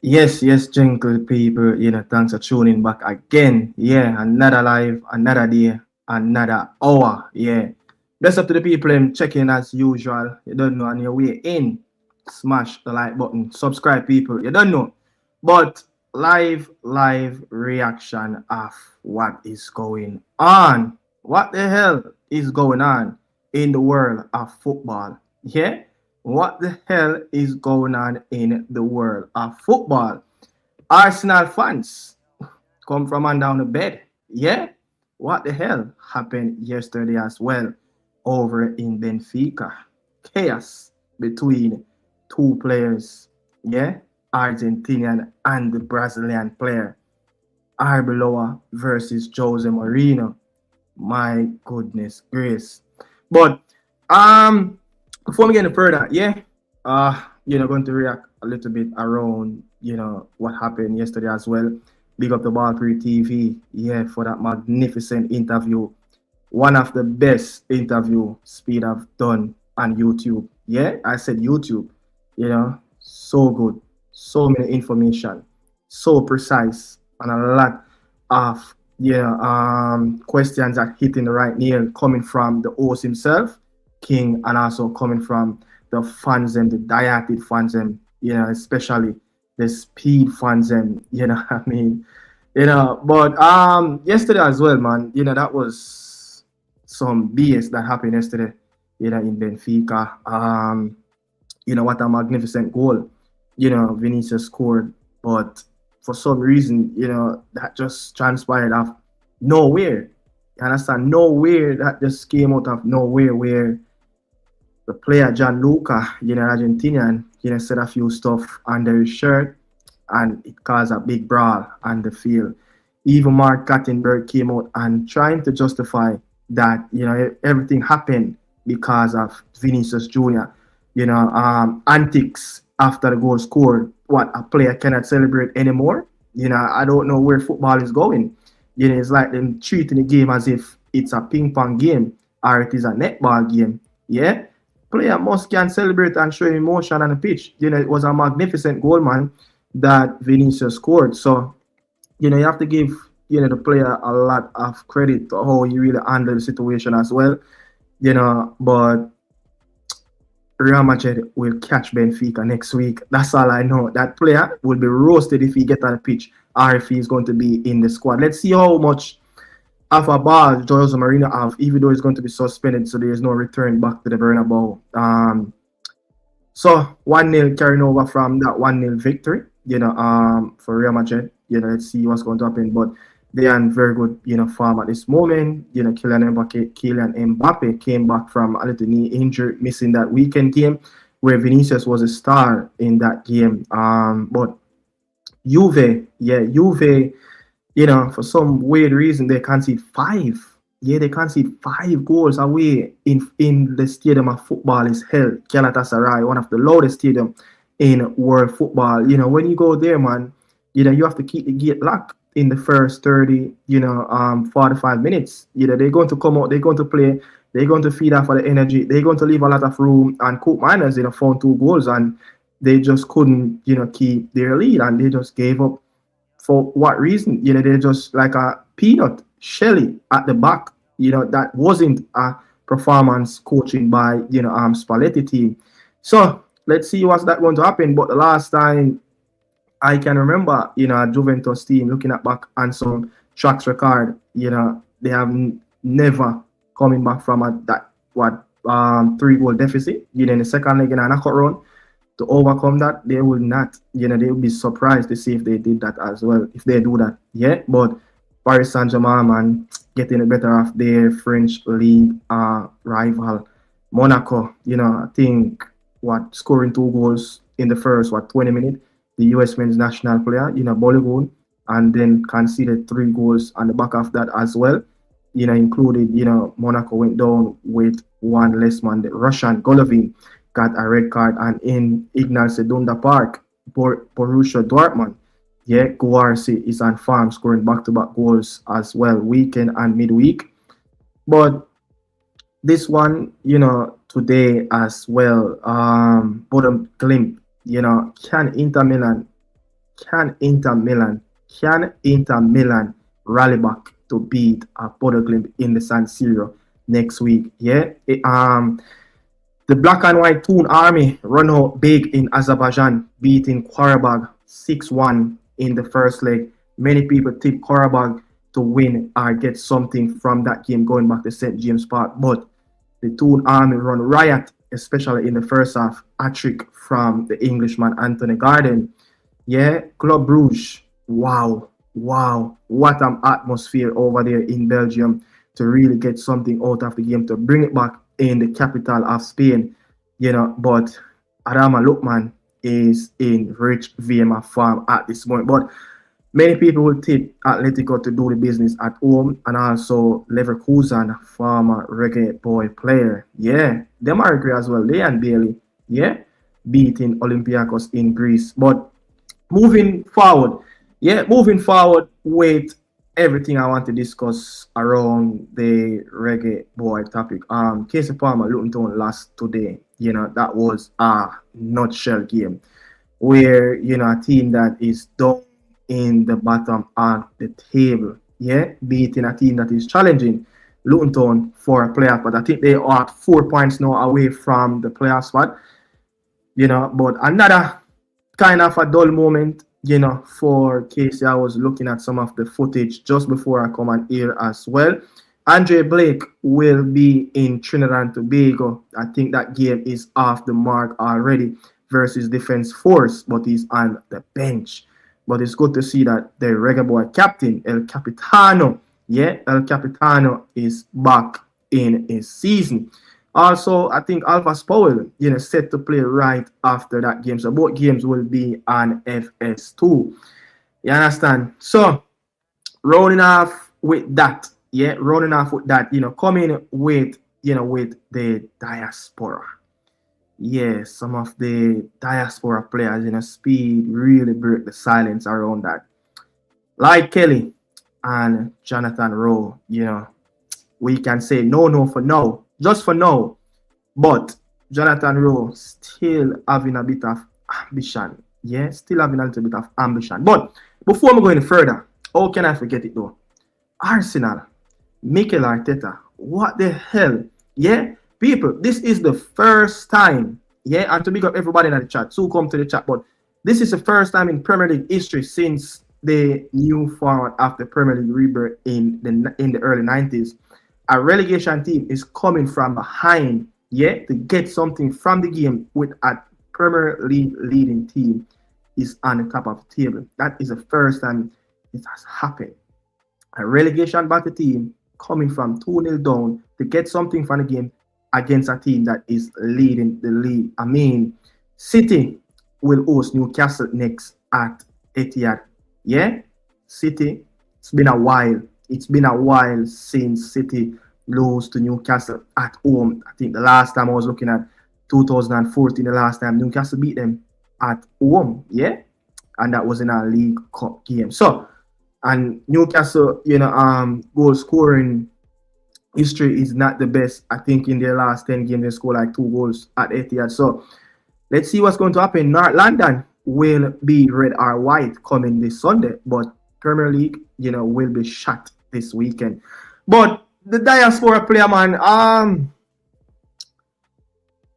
Yes, yes, gentle people, thanks for tuning back again. Yeah, another live, another day, another hour. Yeah. Bless up to the people checking as usual. You don't know on your way in. Smash the like button. Subscribe, people. You don't know. But live reaction of what is going on. What the hell is going on in the world of football? Yeah. What the hell is going on in the world of football? Arsenal fans come from and down the bed. Yeah? What the hell happened yesterday as well over in Benfica? Chaos between two players. Yeah? Argentinian and the Brazilian player. Arbeloa versus Jose Mourinho. My goodness grace. But before we get any further, yeah, going to react a little bit around, what happened yesterday as well. Big up the Ball3 TV, yeah, for that magnificent interview. One of the best interview Speid have done on YouTube. Yeah, I said YouTube, so good, so many information, so precise, and a lot of questions that hitting the right nail coming from the host himself, King, and also coming from the fans and the diehard fans and especially the Speid fans and I mean, but yesterday as well, man, that was some BS that happened yesterday, in Benfica. What a magnificent goal, Vinicius scored, but for some reason, that just transpired out of nowhere. You understand? Nowhere, that just came out of nowhere where the player Gianluca, Argentinian, said a few stuff under his shirt and it caused a big brawl on the field. Even Mark Kattenberg came out and trying to justify that, everything happened because of Vinicius Jr., antics after the goal scored. What, a player cannot celebrate anymore? I don't know where football is going. It's like them treating the game as if it's a ping pong game or it is a netball game. Yeah? Player must can celebrate and show emotion on the pitch. It was a magnificent goal, man, that Vinicius scored. So, you have to give, the player a lot of credit to how he really handled the situation as well. But Real Madrid will catch Benfica next week. That's all I know. That player will be roasted if he get on the pitch or if he's going to be in the squad. Let's see how much of a ball Jose Mourinho have, even though he's going to be suspended, so there is no return back to the Bernabeu. So 1-0 carrying over from that 1-0 victory, for Real Madrid. Let's see what's going to happen. But they are in very good, form at this moment. Kylian Mbappe came back from a little knee injury, missing that weekend game where Vinicius was a star in that game. But Juve, for some weird reason, they concede 5. Yeah, they concede 5 goals away in the stadium of football is hell. Galatasaray, one of the loudest stadium in world football. When you go there, man, you have to keep the gate locked in the first 30, 45 minutes. They're going to come out, they're going to play, they're going to feed off of the energy, they're going to leave a lot of room. And Cook Miners, found 2 goals and they just couldn't, keep their lead and they just gave up. For what reason? They're just like a peanut shelly at the back. That wasn't a performance coaching by, Spalletti team. So let's see what's that going to happen. But the last time I can remember, a Juventus team looking at back on some tracks record, they have never coming back from that 3-goal deficit, in the second leg in a knockout run. To overcome that, they will not, they will be surprised to see if they did that as well, if they do that. Yeah, but Paris Saint-Germain, man, getting the better of their French league rival, Monaco, I think, scoring 2 goals in the first, 20 minutes, the US men's national player, Balogun, and then conceded 3 goals on the back of that as well, included, Monaco went down with 1 less man, the Russian Golovin got a red card, and in Ignal Sedunda Park, Borussia Dortmund, Guarsi is on farm scoring back-to-back goals as well, weekend and midweek. But this one, today as well, bottom glimpse, can Inter Milan can Inter Milan rally back to beat Bodo Glimt in the San Siro next week? Yeah. The black and white Toon Army run out big in Azerbaijan, beating Qarabag 6-1 in the first leg. Many people tip Qarabag to win or get something from that game going back to St. James Park, but the Toon Army run riot, especially in the first half. A trick from the Englishman Anthony Gordon. Yeah, Club Brugge. Wow, what an atmosphere over there in Belgium to really get something out of the game, to bring it back in the capital of Spain. But Adama Lukman is in rich VMA form at this moment. But many people will tip Atletico to do the business at home, and also Leverkusen, former Reggae Boy player. Yeah, them are great as well. They and Bailey, yeah, beating Olympiacos in Greece. But moving forward with everything I want to discuss around the Reggae Boy topic. Casey Palmer, Luton Town lost today. That was a nutshell game where, a team that is down in the bottom of the table, yeah, beating a team that is challenging Luton Town for a playoff, but I think they are 4 points now away from the playoff spot, but another kind of a dull moment, for Casey. I was looking at some of the footage just before I come on here as well. Andre Blake will be in Trinidad and Tobago. I think that game is off the mark already versus Defense Force, but he's on the bench. But it's good to see that the Reggae Boy captain, El Capitano, is back in his season. Also, I think Alphas Powell, set to play right after that game. So both games will be on FS2. You understand? So, rounding off with that, coming with the Diaspora. Yeah, some of the Diaspora players, Speid really broke the silence around that. Like Kelly and Jonathan Rowe, we can say no for now, just for now. But Jonathan Rowe still having a bit of ambition. Yeah, still having a little bit of ambition. But before we go any further, how can I forget it though? Arsenal, Mikel Arteta, what the hell? Yeah, people, this is the first time, yeah, and to big up everybody in the chat, so come to the chat, but this is the first time in Premier League history since the new format of the Premier League rebirth in the early 90s. A relegation team is coming from behind, yeah, to get something from the game with a Premier League leading team is on the top of the table. That is the first time it has happened. A relegation battle team coming from 2-0 down to get something from the game against a team that is leading the league. I mean, City will host Newcastle next at Etihad. Yeah, City, it's been a while. It's been a while since City lost to Newcastle at home. I think the last time I was looking at 2014, the last time Newcastle beat them at home. Yeah, and that was in our League Cup game. So, and Newcastle, goal scoring history is not the best. I think in their last 10 games, they scored like 2 goals at Etihad. So, let's see what's going to happen. North London will be red or white coming this Sunday, but Premier League, will be shut this weekend. But the Diaspora player, man,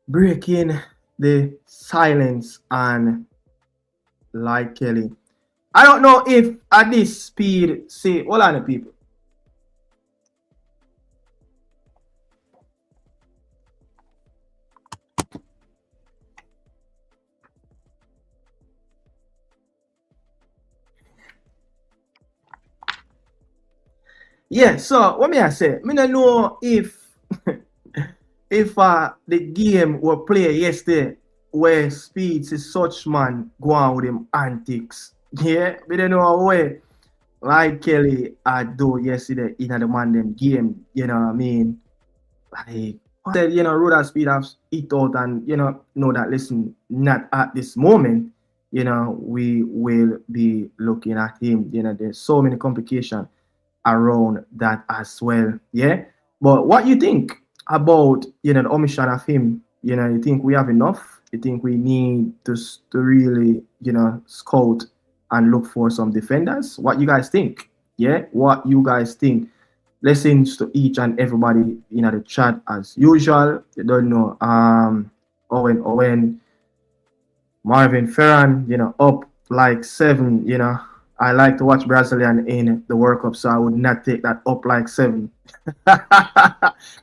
breaking the silence and like Kelly. I don't know if at this speed, say, hold on, people. Yeah, so what may I say? I don't know if if the game were played yesterday where Speed is such man go on with him antics. Yeah, we don't know where like Kelly do yesterday in the Mandem game, you know what I mean? Like said, Rudolph Speed has it out and know that listen, not at this moment, we will be looking at him. There's so many complications around that as well. Yeah. But what you think about the omission of him? You think we have enough? You think we need to really scout and look for some defenders. What you guys think? Yeah, what you guys think? Lessons to each and everybody in the chat as usual. You don't know, Owen, Marvin Ferran, up like 7, I like to watch Brazilian in the World Cup, so I would not take that up like 7.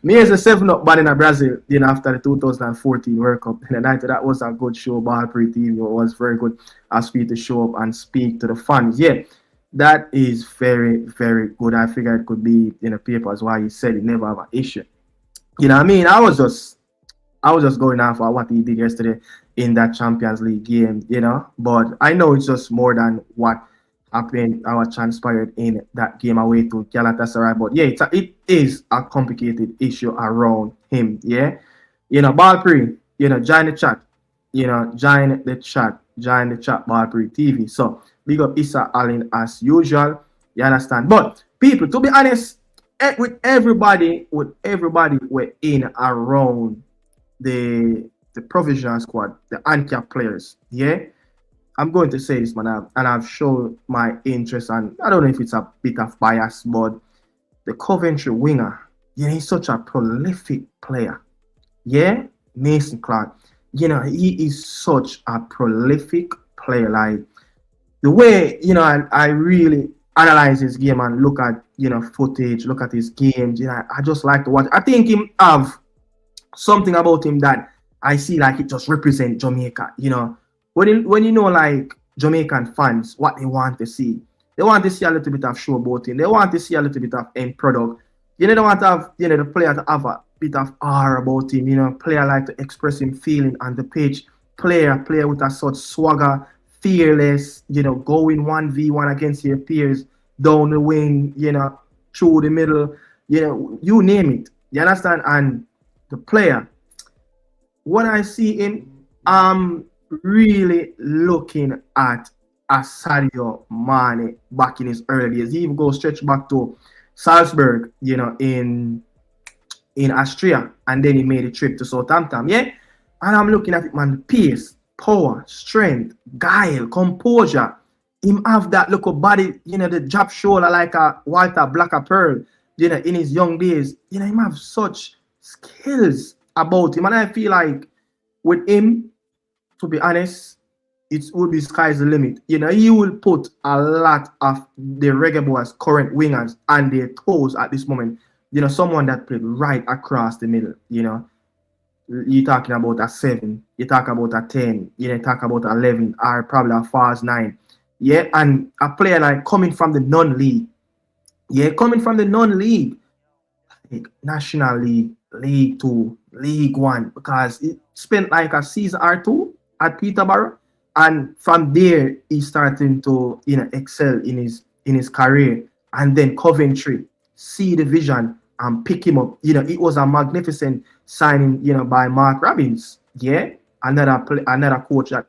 Me as a 7 up man in Brazil, after the 2014 World Cup. And that was a good show. Ball Pre TV was very good. Asked me to show up and speak to the fans. Yeah, that is very, very good. I figured it could be in the papers why he said he never have an issue. You know what I mean? I was just going off for what he did yesterday in that Champions League game, But I know it's just more than what happened or transpired in that game away to Galatasaray. But yeah, it is a complicated issue around him. Yeah, Ball Pre, join the chat. Join the chat, Ball Pre TV. So big up Issa Allen as usual. You understand? But people, to be honest, with everybody we're in around the provisional squad, the uncap players. Yeah. I'm going to say this, man, and I've shown my interest, and I don't know if it's a bit of bias, but the Coventry winger, he's such a prolific player. Yeah, Mason Clark, he is such a prolific player. Like the way, I really analyze his game and look at, footage, look at his games. I just like to watch. I think him have something about him that I see like it just represents Jamaica, When like Jamaican fans, what they want to see. They want to see a little bit of showboating. They want to see a little bit of end product. They want to have, the player to have a bit of aura about him. Player like to express him feeling on the pitch. Player with a sort of swagger, fearless, going 1v1 against your peers, down the wing, through the middle, you name it. You understand? And the player, when I see him, really looking at a Sadio Mane back in his early days. He even goes stretch back to Salzburg, in Austria, and then he made a trip to Southampton. Yeah, and I'm looking at it, man. Pace, power, strength, guile, composure. Him have that look of body, the jab shoulder like a Walter Blacker Pearl, in his young days. Him have such skills about him, and I feel like with him, to be honest, it would be sky's the limit. He will put a lot of the Reggae Boys current wingers on their toes at this moment. Someone that played right across the middle. You're talking about a 7, you talk about a 10, you talk about 11, or probably a fast 9. Yeah, and a player like coming from the non-league. Yeah, coming from the non-league, like National League, League 2, League 1, because it spent like a season or 2 at Peterborough, and from there he's starting to excel in his career. And then Coventry see the vision and pick him up. It was a magnificent signing, by Mark Robbins. Yeah, another coach that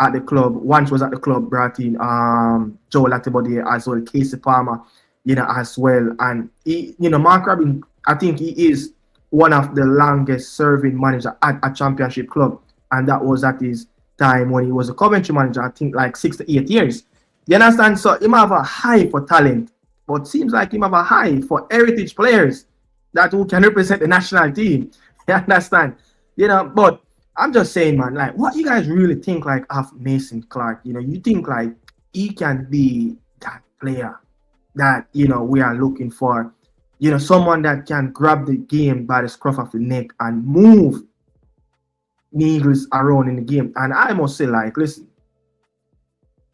at the club once was at the club brought in Joe Latibody as well, Casey Palmer, as well. And he, Mark Robbins, I think he is one of the longest serving manager at a championship club. And that was at his time when he was a Coventry manager, I think like 6 to 8 years. You understand? So he might have a high for talent, but seems like he might have a high for heritage players that who can represent the national team. You understand? But I'm just saying, man, like what you guys really think like of Mason Clark? You think like he can be that player that, we are looking for, someone that can grab the game by the scruff of the neck and move Needles around in the game. And I must say, like, listen,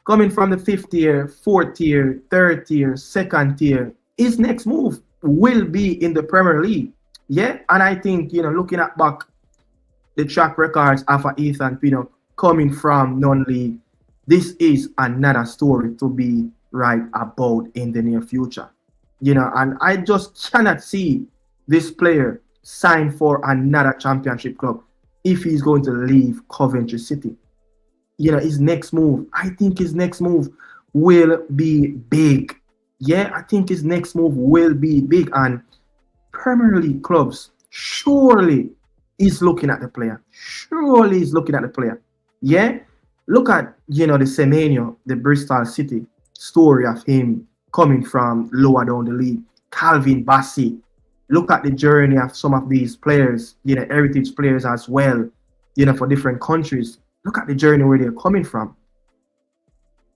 coming from the 5th tier, 4th tier, 3rd tier, 2nd tier, his next move will be in the Premier League. Yeah, and I think, looking at back the track records of Ethan Pino coming from non-league, this is another story to be right about in the near future. And I just cannot see this player sign for another championship club if he's going to leave Coventry City. His next move, I think his next move will be big. Yeah, I think his next move will be big, and Premier League clubs surely is looking at the player. Yeah, Look at, the Semenyo, the Bristol City story of him coming from lower down the league. Calvin Bassey. Look at the journey of some of these players, heritage players as well, for different countries. Look at the journey where they're coming from.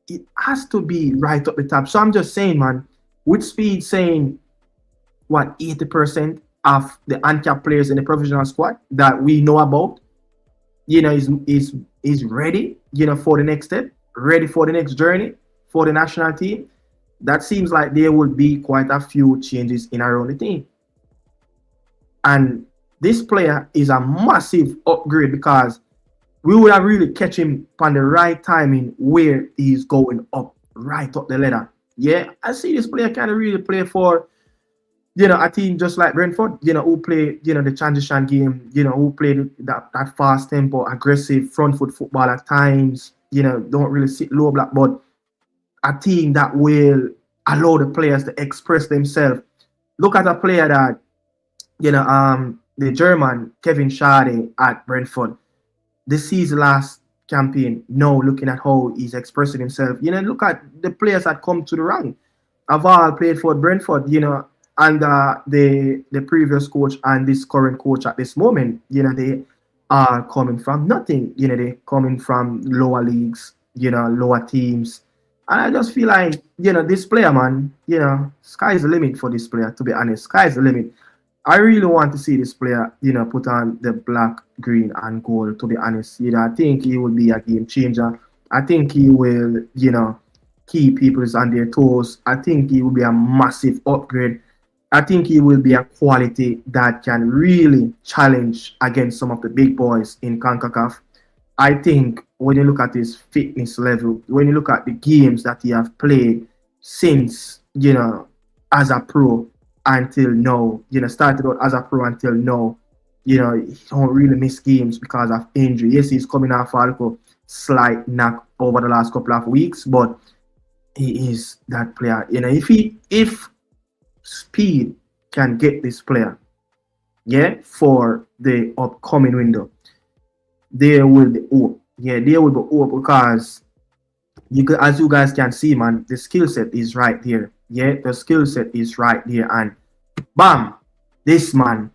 It has to be right up the top. So I'm just saying, man, with Speid saying, what, 80% of the uncapped players in the professional squad that we know about, is ready, for the next step, ready for the next journey for the national team. That seems like there will be quite a few changes in around the team. And this player is a massive upgrade because we would have really catch him on the right timing where he's going up, right up the ladder. Yeah, I see this player can really play for, a team just like Brentford, who play, the transition game, who play that fast tempo, aggressive front foot football at times, don't really sit low block, but a team that will allow the players to express themselves. Look at a player that, the German Kevin Schade at Brentford. This season last campaign, now looking at how he's expressing himself. Look at the players that come to the rank. Aval played for Brentford, under the previous coach and this current coach at this moment. They are coming from nothing. They coming from lower leagues, lower teams. And I just feel like, this player, man, sky's the limit for this player, to be honest. Sky's the limit. I really want to see this player, put on the black, green, and gold, to be honest. I think he will be a game changer. I think he will, keep people on their toes. I think he will be a massive upgrade. I think he will be a quality that can really challenge against some of the big boys in CONCACAF. I think when you look at his fitness level, when you look at the games that he has played since, as a pro, until now, started out as a pro until now, he don't really miss games because of injury. Yes, he's coming off a slight knock over the last couple of weeks, but he is that player. If Speid can get this player, for the upcoming window, there will be hope. Yeah, there will be hope because as you guys can see, man, the skill set is right there. Yeah, the skill set is right there, and bam, this man.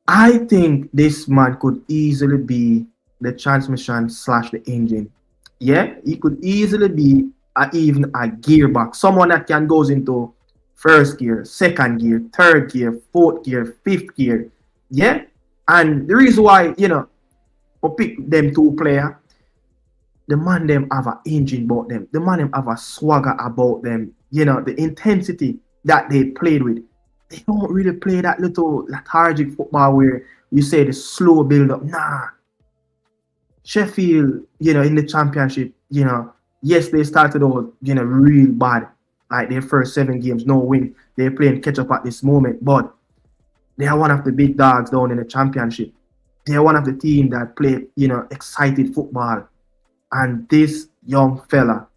I think this man could easily be the transmission / the engine. Yeah, he could easily be even a gearbox. Someone that can goes into first gear, second gear, third gear, fourth gear, fifth gear. Yeah, and the reason why we pick them two player. The man them have an engine about them. The man them have a swagger about them. The intensity that they played with. They don't really play that little lethargic football where you say the slow build up. Nah. Sheffield, in the championship, yes, they started out, real bad. Like their first 7 games, no win. They're playing catch up at this moment. But they are one of the big dogs down in the championship. They are one of the team that play, excited football. And this young fella,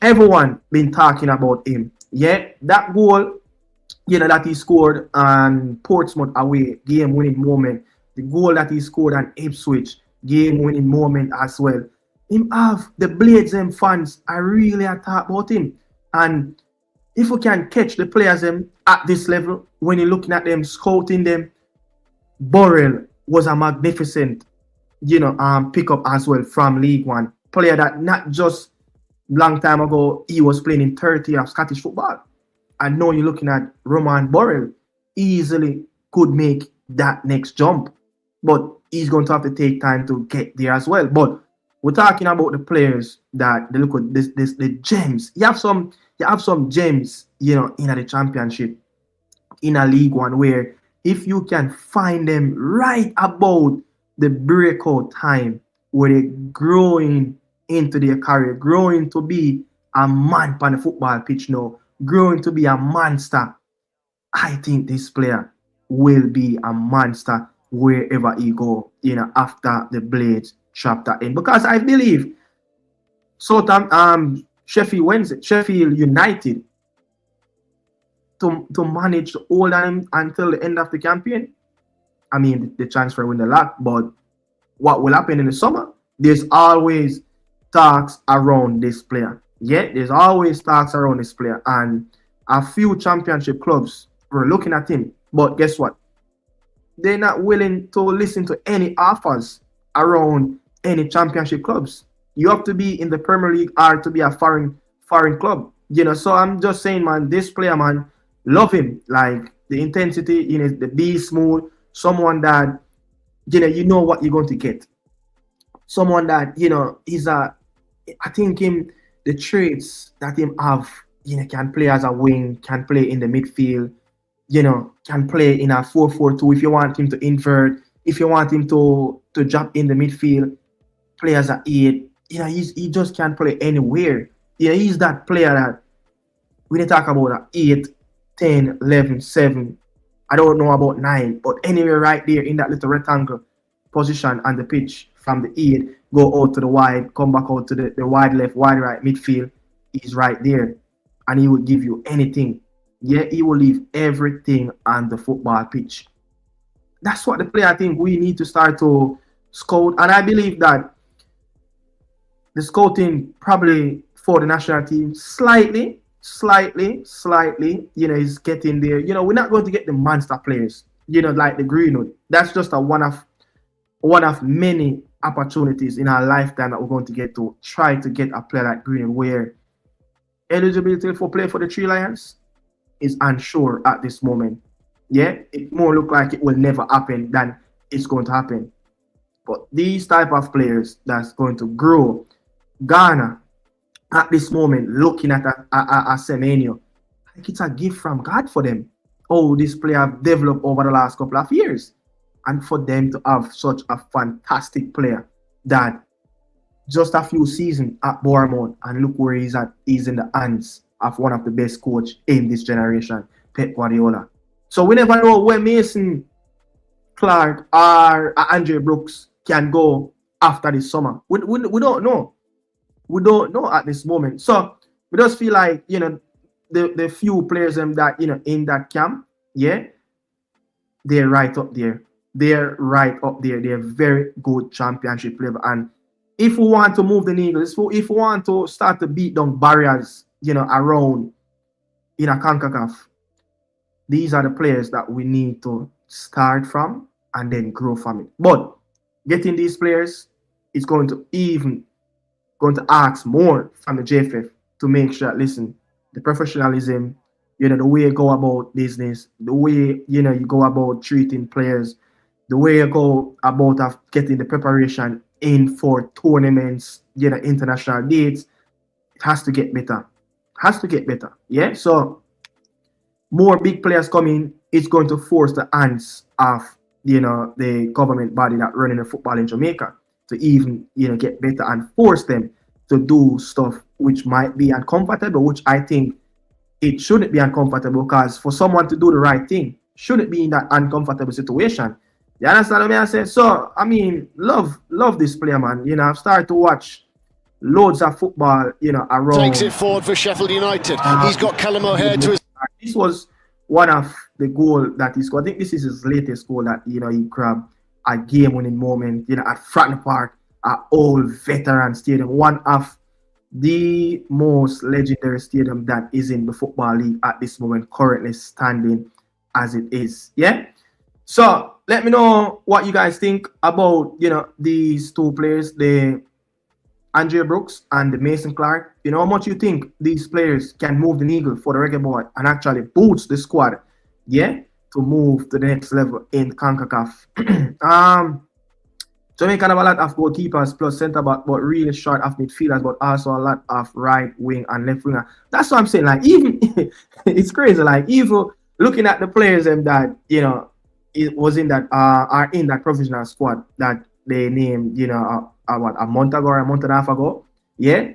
everyone been talking about him. Yeah, that goal, that he scored on Portsmouth away, game-winning moment. The goal that he scored on Ipswich, game-winning moment as well. Him have the Blades and fans. I really talk about him. And if we can catch the players at this level, when you're looking at them, scouting them, Burrell was a magnificent, pickup as well from League One. Player that not just long time ago, he was playing in 30 of Scottish football. And now you're looking at Roman Burrell, easily could make that next jump. But he's going to have to take time to get there as well. But we're talking about the players that they look at the gems. You have some gems, in the championship, in a League One, where if you can find them right about the breakout time where they're growing into their career, growing to be a man on the football pitch now, growing to be a monster, I think this player will be a monster wherever he go, after the Blades chapter end. Because I believe Sheffield United to manage to hold him until the end of the campaign. I mean, the transfer window lock, but what will happen in the summer? there's always talks around this player. Yeah, there's always talks around this player. And a few championship clubs were looking at him. But guess what? They're not willing to listen to any offers around any championship clubs. You have to be in the Premier League or to be a foreign club. So I'm just saying, man, this player, man, love him. Like the intensity, the be smooth, someone that you know what you're going to get. Someone that, I think the traits that him have, can play as a wing, can play in the midfield, can play in a 4-4-2 if you want him to invert, if you want him to drop in the midfield, play as an 8. He just can't play anywhere. He's that player that when you talk about an 8, 10, 11, 7, I don't know about 9, but anywhere right there in that little rectangle position on the pitch from the 8, go out to the wide, come back out to the wide left, wide right, midfield, he's right there. And he will give you anything. Yeah, he will leave everything on the football pitch. That's what the player I think we need to start to scout. And I believe that the scouting probably for the national team slightly, is getting there. We're not going to get the monster players, like the Greenwood. That's just one of many opportunities in our lifetime that we're going to get to try to get a player like Greenwood, where eligibility for play for the Three Lions is unsure at this moment. Yeah, it more look like it will never happen than it's going to happen. But these type of players that's going to grow, Ghana at this moment, looking at a Semenyo, like it's a gift from God for them. Oh, this player have developed over the last couple of years. And for them to have such a fantastic player that just a few seasons at Bournemouth, and look where he's at. He's in the hands of one of the best coach in this generation, Pep Guardiola. So we never know where Mason Clark or Andre Brooks can go after this summer. We don't know. We don't know at this moment. So we just feel like, the few players that, in that camp, yeah, they're right up there. They're right up there. They're very good championship level. And if we want to move the needle, if we want to start to beat down barriers, around in a CONCACAF, these are the players that we need to start from and then grow from it. But getting these players is going to ask more from the JFF to make sure, listen, the professionalism, the way you go about business, the way, you go about treating players, the way you go about getting the preparation in for tournaments, international dates, it has to get better. Yeah. So more big players coming, it's going to force the hands of the government body that running the football in Jamaica to even get better and force them to do stuff which might be uncomfortable, which I think it shouldn't be uncomfortable, because for someone to do the right thing, shouldn't be in that uncomfortable situation. You understand what I say? So, I mean, love this player, man. I've started to watch loads of football, around. Takes it forward for Sheffield United. He's got Callum O'Hare to his... This was one of the goal that he scored. I think this is his latest goal that, he grabbed a game-winning moment, at Fratton Park, an old veteran stadium, one of the most legendary stadium that is in the Football League at this moment, currently standing as it is. Yeah? So, let me know what you guys think about, these two players, the Andre Brooks and the Mason Clark. How much you think these players can move the needle for the Reggae Boy and actually boost the squad, yeah, to move to the next level in CONCACAF. Jamaica have a lot of goalkeepers plus centre back, but really short of midfielders, but also a lot of right wing and left winger. That's what I'm saying. Like, even it's crazy. Like, even looking at the players that it was in that are in that provisional squad that they named, a month ago or a month and a half ago. Yeah,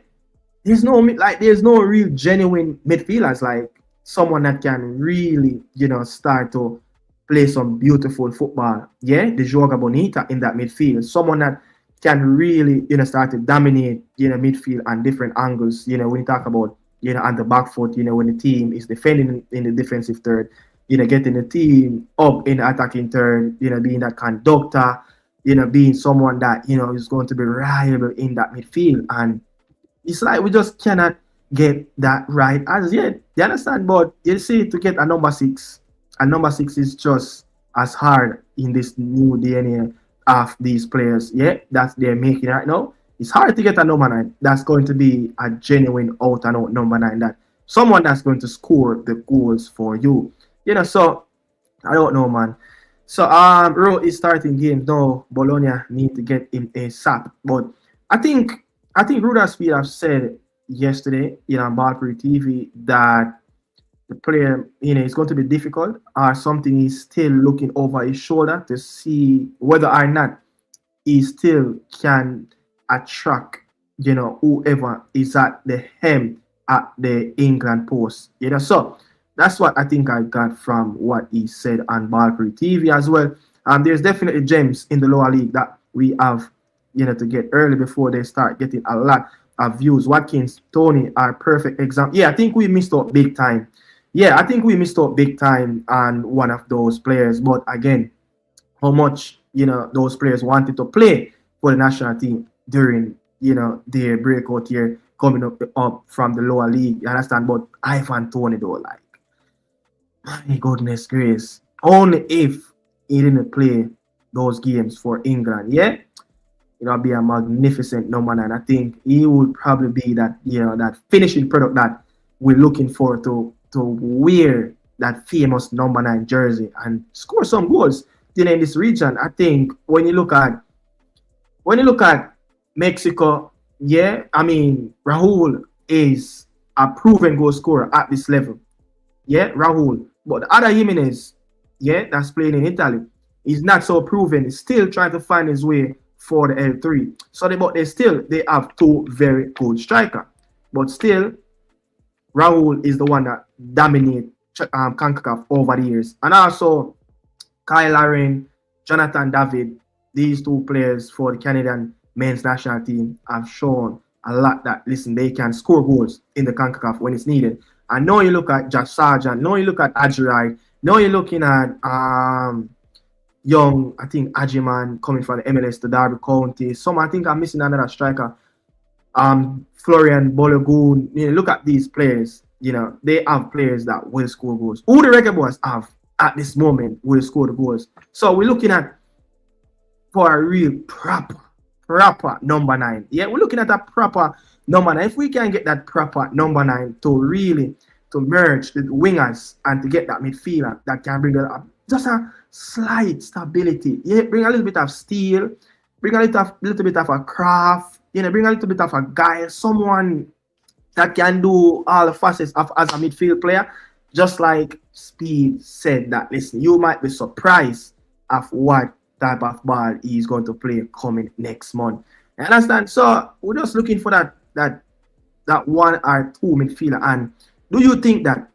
there's no real genuine midfielders, like someone that can really, start to play some beautiful football. Yeah, the Joga Bonita in that midfield. Someone that can really, start to dominate, midfield and different angles. When you talk about, on the back foot, when the team is defending in the defensive third, getting the team up in the attacking third, being that conductor, being someone that, is going to be reliable in that midfield. And it's like we just cannot get that right as yet. You understand? But you see, to get a number six is just as hard in this new DNA of these players, that they're making right now. It's hard to get a number 9 that's going to be a genuine out and out number 9, that someone that's going to score the goals for you. So I don't know, man. So Ro is starting games now. Bologna need to get him a sap. But I think Rudolph Speid have said yesterday, on Ballproof TV, that the player, it's going to be difficult, or something he's still looking over his shoulder to see whether or not he still can attract, whoever is at the hem at the England post. So that's what I think I got from what he said on Ballproof TV as well. There's definitely gems in the lower league that we have, to get early before they start getting a lot of views. Watkins, Tony are perfect example. Yeah, I think we missed out big time. On one of those players. But again, how much, those players wanted to play for the national team during, their breakout year coming up from the lower league. You understand? But Ivan Tony, though, like, my goodness gracious. Only if he didn't play those games for England, it'll be a magnificent number 9. I think he would probably be that, that finishing product that we're looking for to wear that famous number 9 jersey and score some goals in this region. I think when you look at Mexico, Raúl is a proven goal scorer at this level. Raúl. But the other Jimenez, that's playing in Italy, he's not so proven. He's still trying to find his way for the L3. So they have 2 very good strikers. But still, Raúl is the one that dominates CONCACAF over the years. And also, Kyle Larin, Jonathan David, these 2 players for the Canadian men's national team have shown a lot that, listen, they can score goals in the CONCACAF when it's needed. And now you look at Josh Sargent, now you look at Adjurai, now you're looking at young, I think, Ajiman coming from the MLS to Derby County. I think I'm missing another striker. Florian Balogun. Look at these players. They have players that will score goals. Who the Reggae Boys have at this moment will score the goals. So we're looking at for a real proper number 9. We're looking at a proper number 9. If we can get that proper number 9 to merge the wingers and to get that midfielder that can bring just a slight stability. Bring a little bit of steel, bring a little bit of a craft, bring a little bit of a guy, someone that can do all the facets as a midfield player. Just like Speid said that, listen, you might be surprised of what type of ball he's going to play coming next month. You understand? So we're just looking for that 1 or 2 midfielder. And do you think that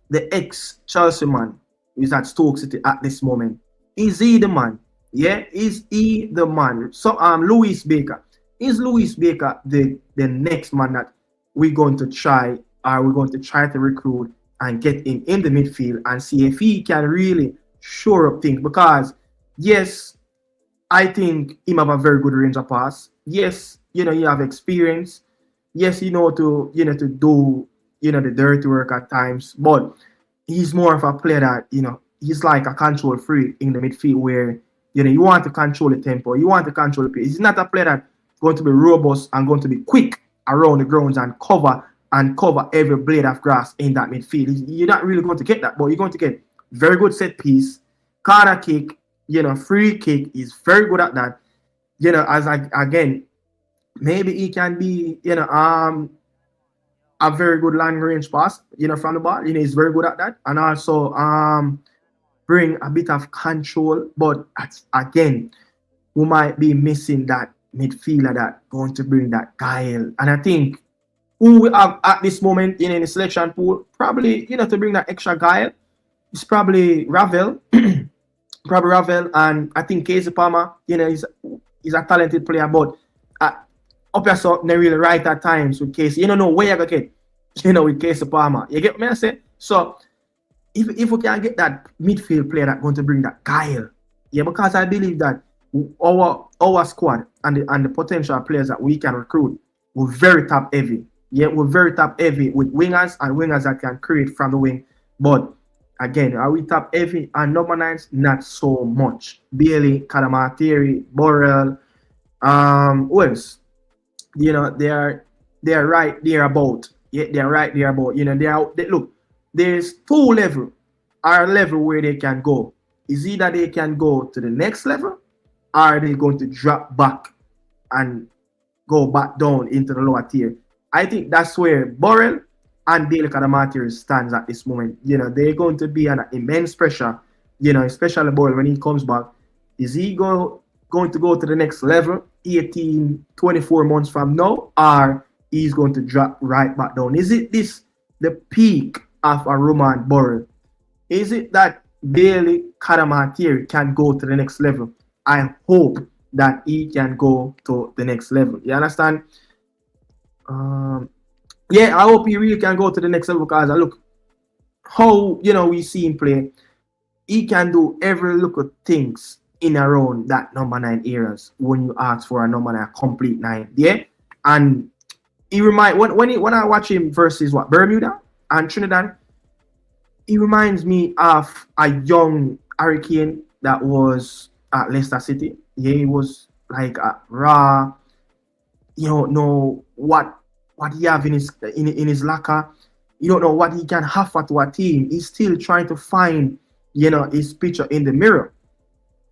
the ex-Chelsea man who is at Stoke City at this moment, is he the man? Is he the man? So Louis Baker. Is Louis Baker the next man that we're going to try to recruit and get him in the midfield and see if he can really shore up things? Because yes, I think him have a very good range of pass. Yes, you have experience. Yes, to do the dirty work at times, but he's more of a player that, he's like a control freak in the midfield where, you want to control the tempo, you want to control the pace. He's not a player that's going to be robust and going to be quick around the grounds and cover every blade of grass in that midfield. You're not really going to get that, but you're going to get very good set piece, corner kick, free kick. He's very good at that. Again, maybe he can be, a very good long range pass, from the ball. He's very good at that. And also bring a bit of control. But again, we might be missing that midfielder that going to bring that guile. And I think who we have at this moment in the selection pool, probably, to bring that extra guile, is probably Ravel. Probably Ravel. And I think Casey Palmer, he's a talented player, but up here something really right at times with Casey. You don't know where you're going to get, with Casey Palmer. You get me I say? So, if we can get that midfield player that's going to bring that guile, because I believe that our squad and the potential players that we can recruit, we're very top heavy. Yeah, we're very top heavy with wingers and wingers that can create from the wing. But again, are we top heavy and number nines? Not so much. Bailey, Kalamateri, Borrell, who else? They're right there about. Yeah, they're right there about. Look, there's two level, our level where they can go. Is either they can go to the next level, or are they going to drop back and go back down into the lower tier? I think that's where Borrell and Dale Kalamateri stands at this moment. They're going to be under immense pressure, especially Borrell when he comes back. Is he going to go to the next level 18, 24 months from now, or he's going to drop right back down? Is it this the peak of a Roman Borrell? Is it that Bailey Kalamateri can go to the next level? I hope that he can go to the next level. You understand? Yeah, I hope he really can go to the next level because look how we see him play. He can do every little things in around that number 9 areas when you ask for a number 9, complete 9. Yeah, and he remind when I watch him versus Bermuda and Trinidad, he reminds me of a young Hurricane that was at Leicester City. Yeah, he was like a raw. You don't know what he have in his locker. You don't know what he can offer to a team. He's still trying to find his picture in the mirror.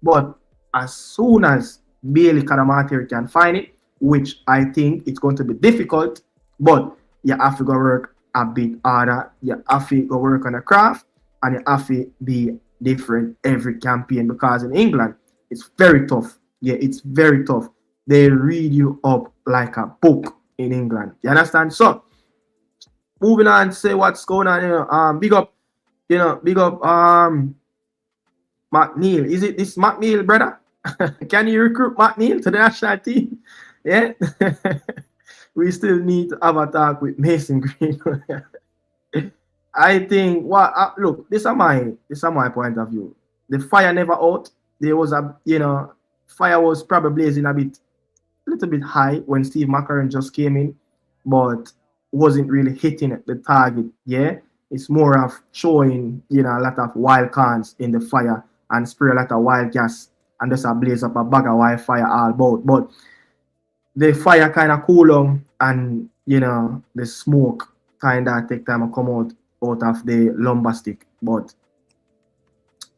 But as soon as Bailey Kalamateri can find it, which I think it's going to be difficult, but you have to go work a bit harder. You have to go work on a craft, and you have to be different every campaign, because in England it's very tough. Yeah, it's very tough. They read you up like a book in England. You understand? So moving on, say what's going on here. Big up McNeil. Is it this McNeil, brother? Can you recruit McNeil to the national team? Yeah. We still need to have a talk with Mason Green. I think look, this is my point of view. The fire never out. There was fire was probably blazing a little bit high when Steve McCarron just came in, but wasn't really hitting the target. Yeah, it's more of showing a lot of wild cards in the fire and spray a lot of wild gas and just blaze up a bag of wildfire all about. But the fire kind of cool down, and the smoke kind of take time to come out of the lumber stick. But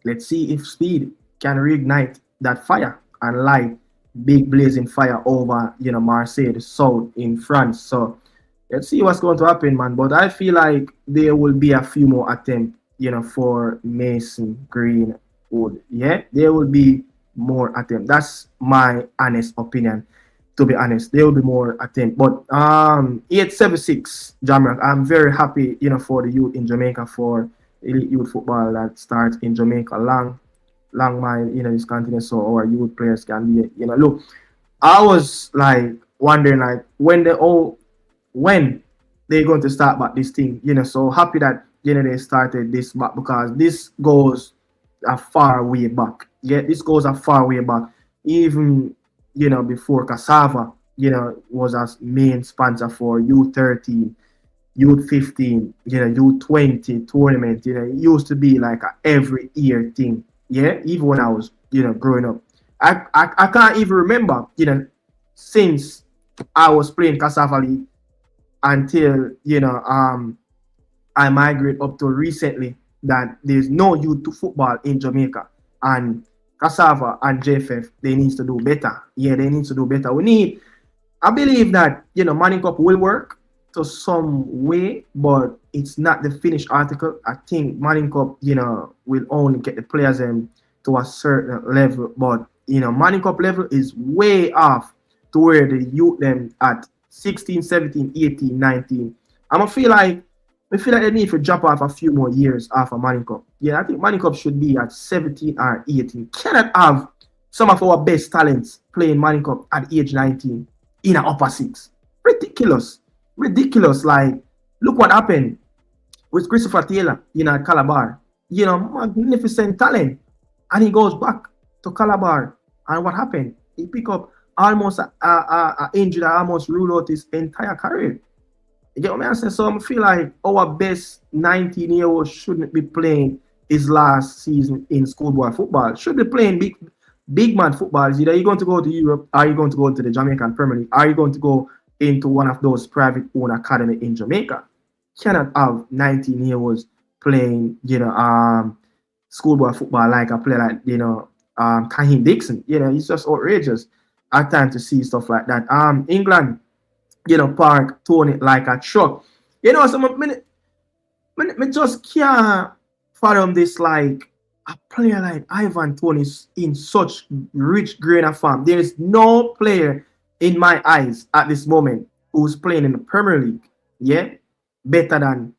let's see if Speid can reignite that fire and light big blazing fire over Marseille, the south in France. So let's see what's going to happen, man. But I feel like there will be a few more attempts for Mason Greenwood. Yeah, there will be more attempts. That's my honest opinion. To be honest, there will be more attempts. But 876 Jamrock, I'm very happy for the youth in Jamaica, for elite youth football that starts in Jamaica. Long mile, this continent, so our youth players can be, look, I was like wondering like when they're going to start back this thing, so happy that they started this back, because this goes a far way back. Yeah, this goes a far way back. Even before Cassava, was a main sponsor for U13, U15, U20 tournament. It used to be like a every year thing. Yeah, even when I was, growing up, I can't even remember, since I was playing Cassava League until, I migrate up to recently, that there's no youth football in Jamaica, and Cassava and JFF, they need to do better. Yeah, they need to do better. I believe that, Manning Cup will work to some way, but it's not the finished article. I think Manning Cup, will only get the players to a certain level, but Manning Cup level is way off to where the youth them at 16, 17, 18, 19. I feel like they need to drop off a few more years after Manning Cup. Yeah, I think Manning Cup should be at 17 or 18. Cannot have some of our best talents playing Manning Cup at age 19 in an upper six. Ridiculous. Like, look what happened with Christopher Taylor, at Calabar. Magnificent talent. And he goes back to Calabar, And what happened? He picked up almost a injury that almost ruled out his entire career. You get what I'm saying? So I feel like our best 19-year-old shouldn't be playing his last season in schoolboy football. Should be playing big man football. Is either you're going to go to Europe, are you going to go to the Jamaican Premier League, are you going to go into one of those private owned academy in Jamaica? Cannot have 19-year-olds playing, schoolboy football like a player like, Kahim Dixon. It's just outrageous at times to see stuff like that. England, park Tony like a truck. Me just can't fathom this, like a player like Ivan Toney in such rich grain of form. There is no player in my eyes at this moment who's playing in the Premier League, better than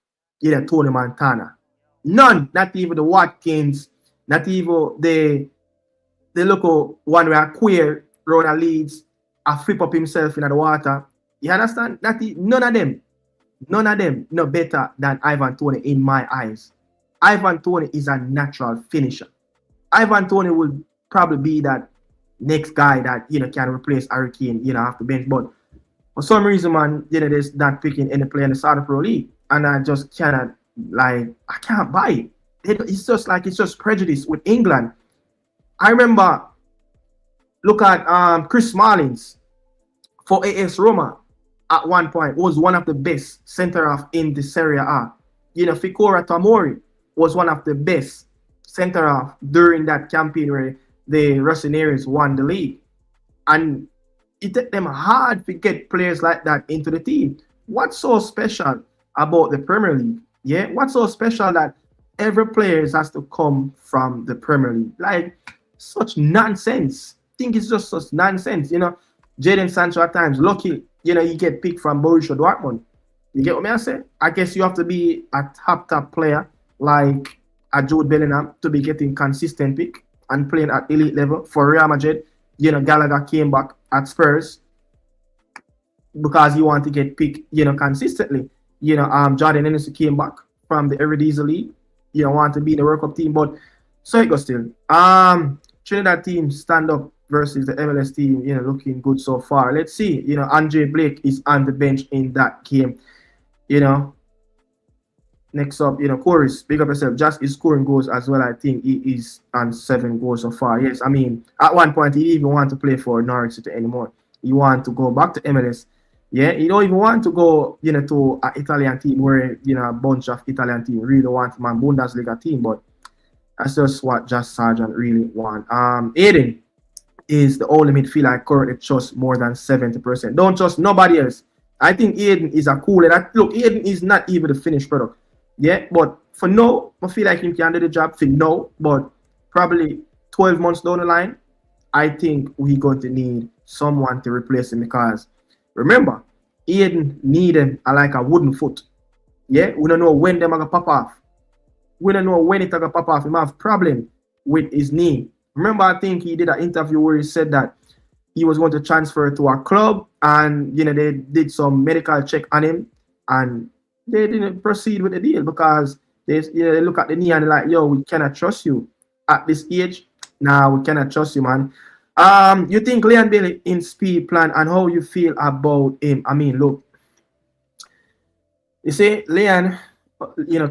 Tony Montana. None, not even the Watkins, not even the local one where queer Ronald Leeds, a flip up himself in the water. You understand? None of them no better than Ivan Toney in my eyes. Ivan Toney is a natural finisher. Ivan Toney will probably be that next guy that can replace Harry Kane, off the bench. But for some reason, man, there's not picking any player in the Saudi Pro League, and I just cannot, I can't buy it. It's just prejudice with England. I remember, look at Chris Smalling for AS Roma. At one point, was one of the best centre half in the Serie A. Ficora Tamori was one of the best centre half during that campaign where the Rossonerians won the league. And it took them hard to get players like that into the team. What's so special about the Premier League? Yeah, what's so special that every player has to come from the Premier League? Like, such nonsense. I think it's just such nonsense. Jadon Sancho at times, lucky, you get picked from Borussia Dortmund. You get what I say? I guess you have to be a top player like a Jude Bellingham to be getting consistent pick and playing at elite level. For Real Madrid, Gallagher came back at Spurs because you want to get picked, consistently. Jordan Henderson came back from the Eredivisie League. Want to be in the World Cup team, but so it goes still. Trinidad team stand up versus the MLS team, looking good so far. Let's see. Andre Blake is on the bench in that game. Next up, Chorus, big up yourself. Just is scoring goals as well. I think he is on 7 goals so far. Yes, I mean, at one point, he didn't even want to play for Norwich City anymore. He want to go back to MLS. Yeah, he don't even want to go, to an Italian team where, a bunch of Italian team really want him on Bundesliga team. But that's just what Josh Sargent really want. Aiden is the only midfielder I currently trust more than 70%. Don't trust nobody else. I think Aiden is a cooler. Look, Aiden is not even the finished product. Yeah, but for now, I feel like he can do the job for now. But probably 12 months down the line, I think we're going to need someone to replace him because remember, Aiden need him like a wooden foot. Yeah, we don't know when them are going to pop off. We don't know when it's going to pop off. He might have problem with his knee. Remember, I think he did an interview where he said that he was going to transfer to a club and, they did some medical check on him and they didn't proceed with the deal because they look at the knee and they're like, yo, we cannot trust you at this age. Nah, we cannot trust you, man. You think Leon Bailey in Speid plan and how you feel about him? I mean, look, you see, Leon,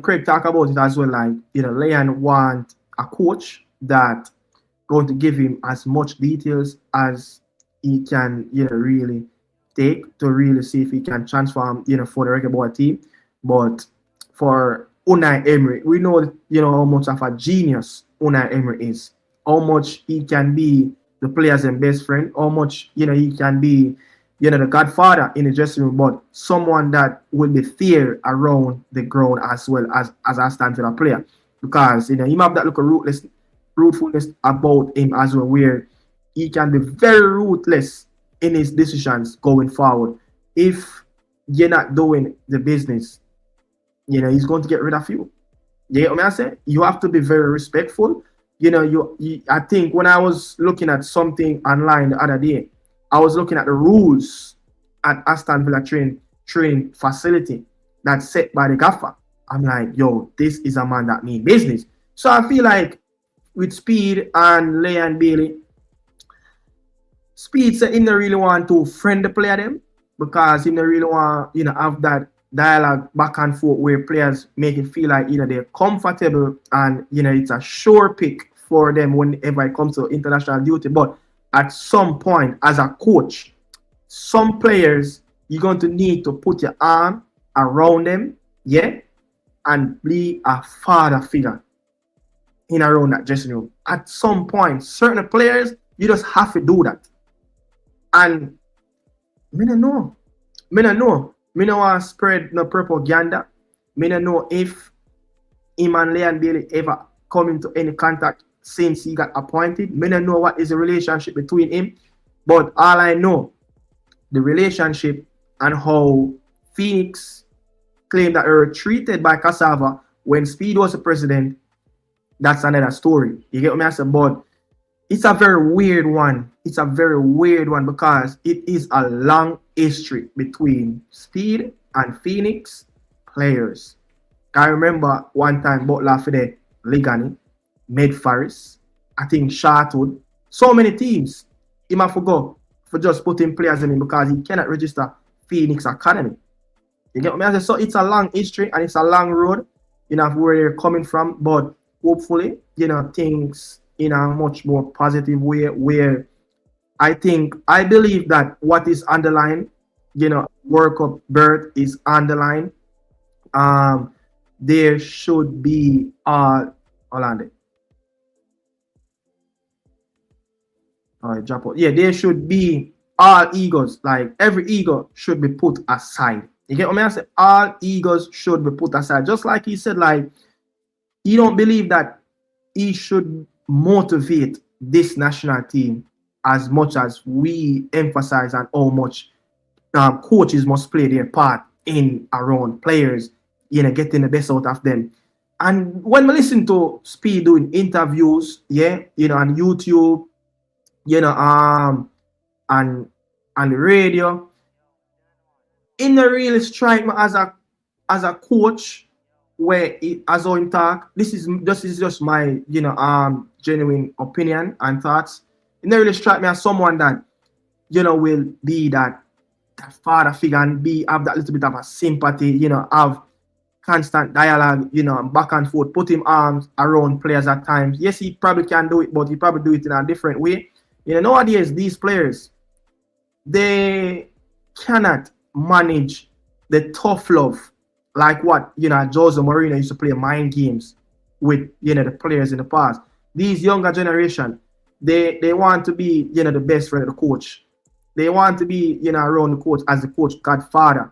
Craig talk about it as well. Like, Leon want a coach that going to give him as much details as he can, really take to really see if he can transform, for the Reggae Boy team. But for Unai Emery, we know, how much of a genius Unai Emery is, how much he can be the players' and best friend, how much, he can be, the godfather in the dressing room, but someone that will be fair around the ground as well as a stand-up player. Because, he might have that look of ruthlessness about him as well, where he can be very ruthless in his decisions going forward. If you're not doing the business, he's going to get rid of you. You get what I say? You have to be very respectful. I think when I was looking at something online the other day, I was looking at the rules at Aston Villa training facility that's set by the gaffer. I'm like, yo, this is a man that means business. So I feel like with Speid and Leon Bailey, Speed said he don't really want to friend the player them because he don't really want, have that dialogue back and forth where players make it feel like, they're comfortable and, it's a sure pick for them whenever it comes to international duty. But at some point, as a coach, some players, you're going to need to put your arm around them, yeah, and be a father figure in around that dressing room. At some point, certain players, you just have to do that. And me don't know. Me don't want to spread no propaganda. Me don't know if him and Leon Bailey ever come into any contact since he got appointed. Me don't know what is the relationship between him. But all I know, the relationship and how Phoenix claimed that they were treated by Cassava when Speed was the president, that's another story. You get what me I say? But it's a very weird one. It's a very weird one because it is a long history between Speed and Phoenix players. I remember one time Butler for the Liga, Med Faris, I think Shartwood, so many teams. He might forgo for just putting players in him because he cannot register Phoenix Academy. You get what I mean? So it's a long history and it's a long road, where they're coming from. But hopefully, things in a much more positive way where I believe that what is underlined, World Cup berth is underlined. There should be hold on. Drop out. Yeah, there should be all egos. Like every ego should be put aside. You get what I say? All egos should be put aside. Just like he said, like he don't believe that he should motivate this national team as much as we emphasize on how much coaches must play their part in around players, getting the best out of them. And when we listen to Speed doing interviews, on YouTube, and the radio, it not really strike me as a coach where as how him talk. This is just my genuine opinion and thoughts. It not really strike me as someone that will be that father figure and have that little bit of a sympathy, have constant dialogue, back and forth, put him arms around players at times. Yes, he probably can do it, but he probably do it in a different way. Nowadays these players, they cannot manage the tough love like what Jose Mourinho used to play mind games with the players in the past. These younger generation, they want to be the best friend of the coach. They want to be around the coach as the coach godfather.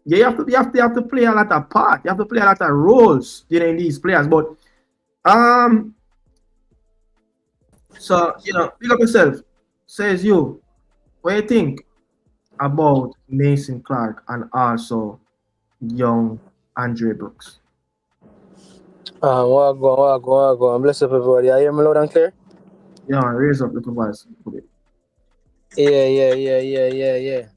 Yeah, you have to play a lot of part. You have to play a lot of roles in these players. But so pick up yourself. Says you, what do you think about Mason Clark and also young Andre Brooks? Go. Bless up everybody. I hear me loud and clear? Yeah, raise up the voice a bit. Yeah.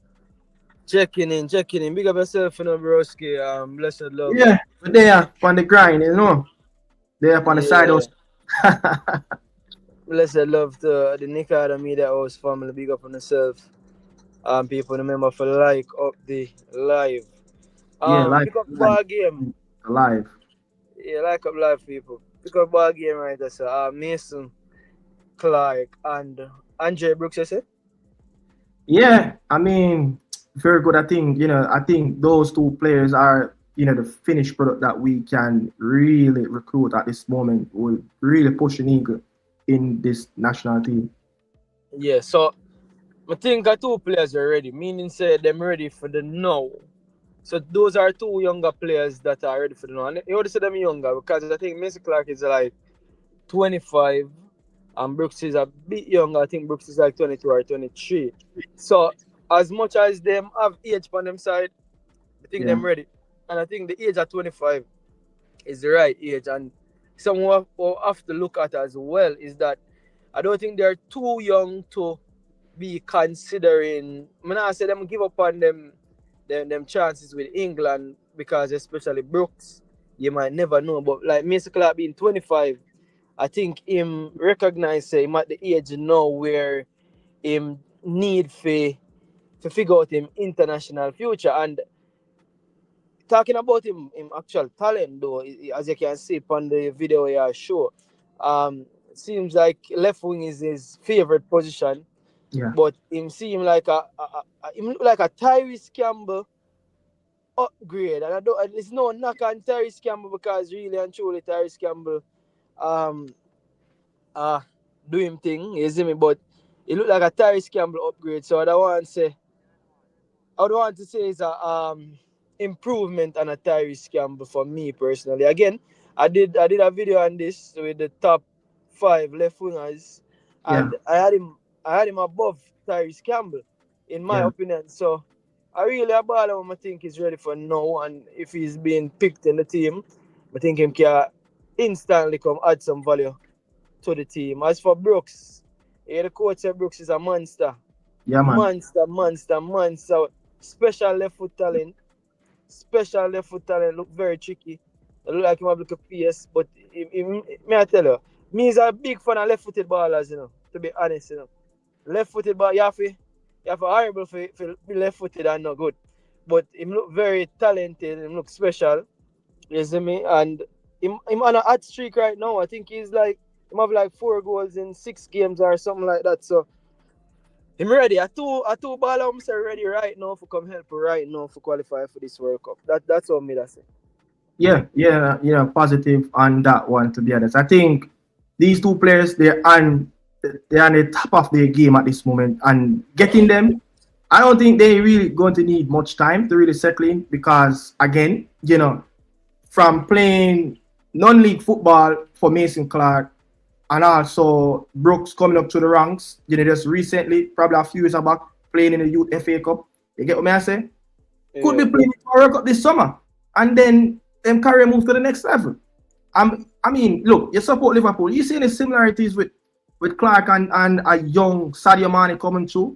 Checking in. Big up yourself, broski. Blessed love. Yeah, we're there on the grind, There on the side house. Blessed love to the Nicardo Media House family. Big up on yourself. People remember for like up the live. Live. Pick up ball game. Live. Yeah, like up live people. Pick up ball game right there. So Mason Clark and Andre Brooks, you say? Yeah, I mean, very good. I think those two players are, the finished product that we can really recruit at this moment. Will really push an eagle in this national team. Yeah, so I think two players are ready, meaning say them ready for the now. So those are two younger players that are ready for the now. And you would say them younger because I think Mason Clark is like 25 and Brooks is a bit younger. I think Brooks is like 22 or 23. So as much as them have age on them side, I think them ready. And I think the age at 25 is the right age. And someone will have to look at as well is that I don't think they're too young to be considering. I mean, I say them give up on them chances with England because especially Brooks, you might never know. But like Mason Clark being 25, I think him recognize him at the age now where him need to figure out him international future. And talking about him actual talent though, as you can see on the video I show, seems like left wing is his favorite position. Yeah. But him seem like him look like a Tyrese Campbell upgrade. And it's no knock on Tyrese Campbell, because really and truly Tyrese Campbell do him thing, you see me? But it look like a Tyrese Campbell upgrade. So I don't want to say it's a improvement on a Tyrese Campbell for me personally. Again, I did a video on this with the top 5 left wingers, and I had him above Tyrese Campbell in my opinion. So I really about him. I think he's ready for now, and if he's being picked in the team, I think him can instantly come add some value to the team. As for Brooks, the coach said Brooks is a monster. Yeah, man. Monster. Special left foot talent. Look very tricky. It look like him have like a PS, but may I tell you, me is a big fan of left-footed ballers, you know, to be honest, you know. Left-footed ball, you have to horrible for be left-footed and not good. But him look very talented, him look special. You see me? And him on a hot streak right now. I think him have like 4 goals in 6 games or something like that. So him ready. A two baller I'm say ready right now for come help right now for qualify for this World Cup. That's what me that say. Yeah, positive on that one, to be honest. I think these two players, they're on the top of their game at this moment, and getting them, I don't think they're really going to need much time to really settle in, because again, you know, from playing non-league football for Mason Clark, and also Brooks coming up to the ranks, you know, just recently, probably a few years back, playing in the Youth FA Cup. You get what I say? Yeah. Could be playing for World Cup this summer, and then them career move to the next level. I mean, look, you support Liverpool. You see any similarities with Clark and a young Sadio Mane coming through?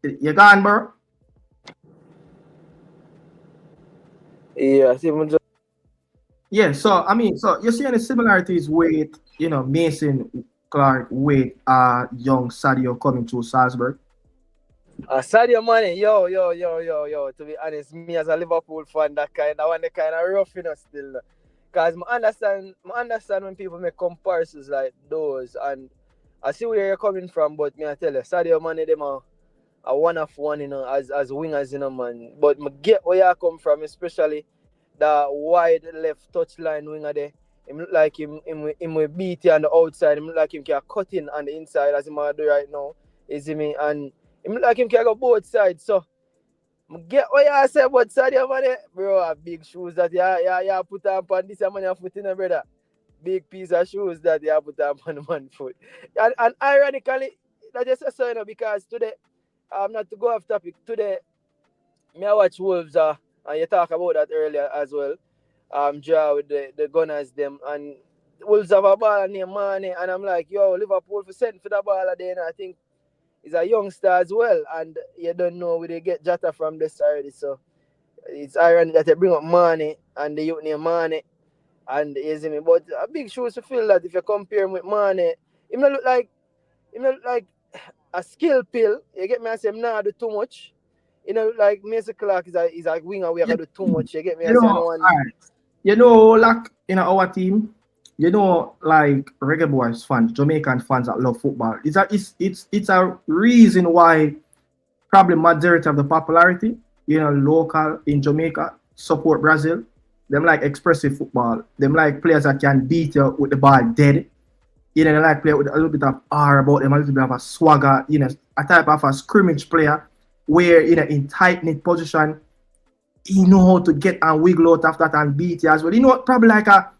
You gone, bro? Yeah, yeah. So I mean, so you see any similarities with, you know, Mason Clark with young Sadio coming through Salzburg? Sadio Mane, yo. To be honest, me as a Liverpool fan, that kind of rough, you know, still. Because I understand when people make comparisons like those, and I see where you're coming from, but me I tell you, Sadio Mane, them are a one of one, you know, as wingers, you know, man. But I get where you come from, especially the wide left touchline winger there. Him look like him will beat you on the outside. Him look like him can cut in on the inside as he might do right now. You see me? And him look like him can go both sides. So I get what you say about Sadio Mane, bro. Big shoes that you put on this man your foot in, brother. Big piece of shoes that you put on the man foot. And ironically, that just so, you know, because today, not to go off topic, today me I watch Wolves and you talk about that earlier as well. Draw with the Gunners them, and Wolves have a ball named Mane, and I'm like, yo, Liverpool for send for the ball then. I think he's a youngster as well, and you don't know where they get Jota from this already. So it's ironic that they bring up Mane and the youth named Mane, and you see me. But a big shoes to fill that if you compare him with Mane. He not look like a skill pill. You get me? I say him not do too much. You know, like Mason Clark is a winger. We have to do too much. You get me? You know, like in our team, you know, like reggae boys fans, Jamaican fans that love football. It's a reason why probably majority of the popularity, you know, local in Jamaica support Brazil. Them like expressive football. Them like players that can beat you with the ball dead. You know, they like play with a little bit of R about them, a little bit of a swagger. You know, a type of a scrimmage player where, you know, in tight knit position, you know how to get and wiggle out after that and beat you as well. You know, probably like a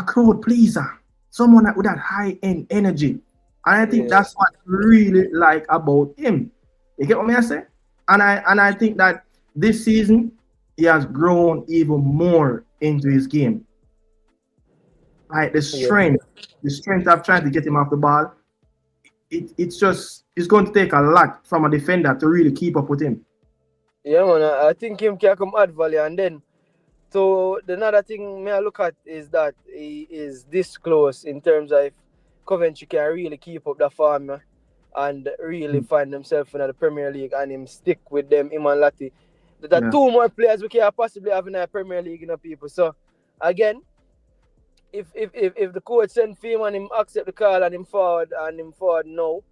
crowd pleaser, someone with that high end energy, and I think that's what I really like about him. You get what I say? And I think that this season he has grown even more into his game. Like the strength of trying to get him off the ball. It's going to take a lot from a defender to really keep up with him. Yeah, man, I think him can come add value, and then So the another thing may I look at is that he is this close in terms of if Coventry can really keep up the form and really find themselves in the Premier League and him stick with them, him and Lati. There are two more players we can possibly have in the Premier League, people. So again, if the coach send for him and him accept the call and him forward now,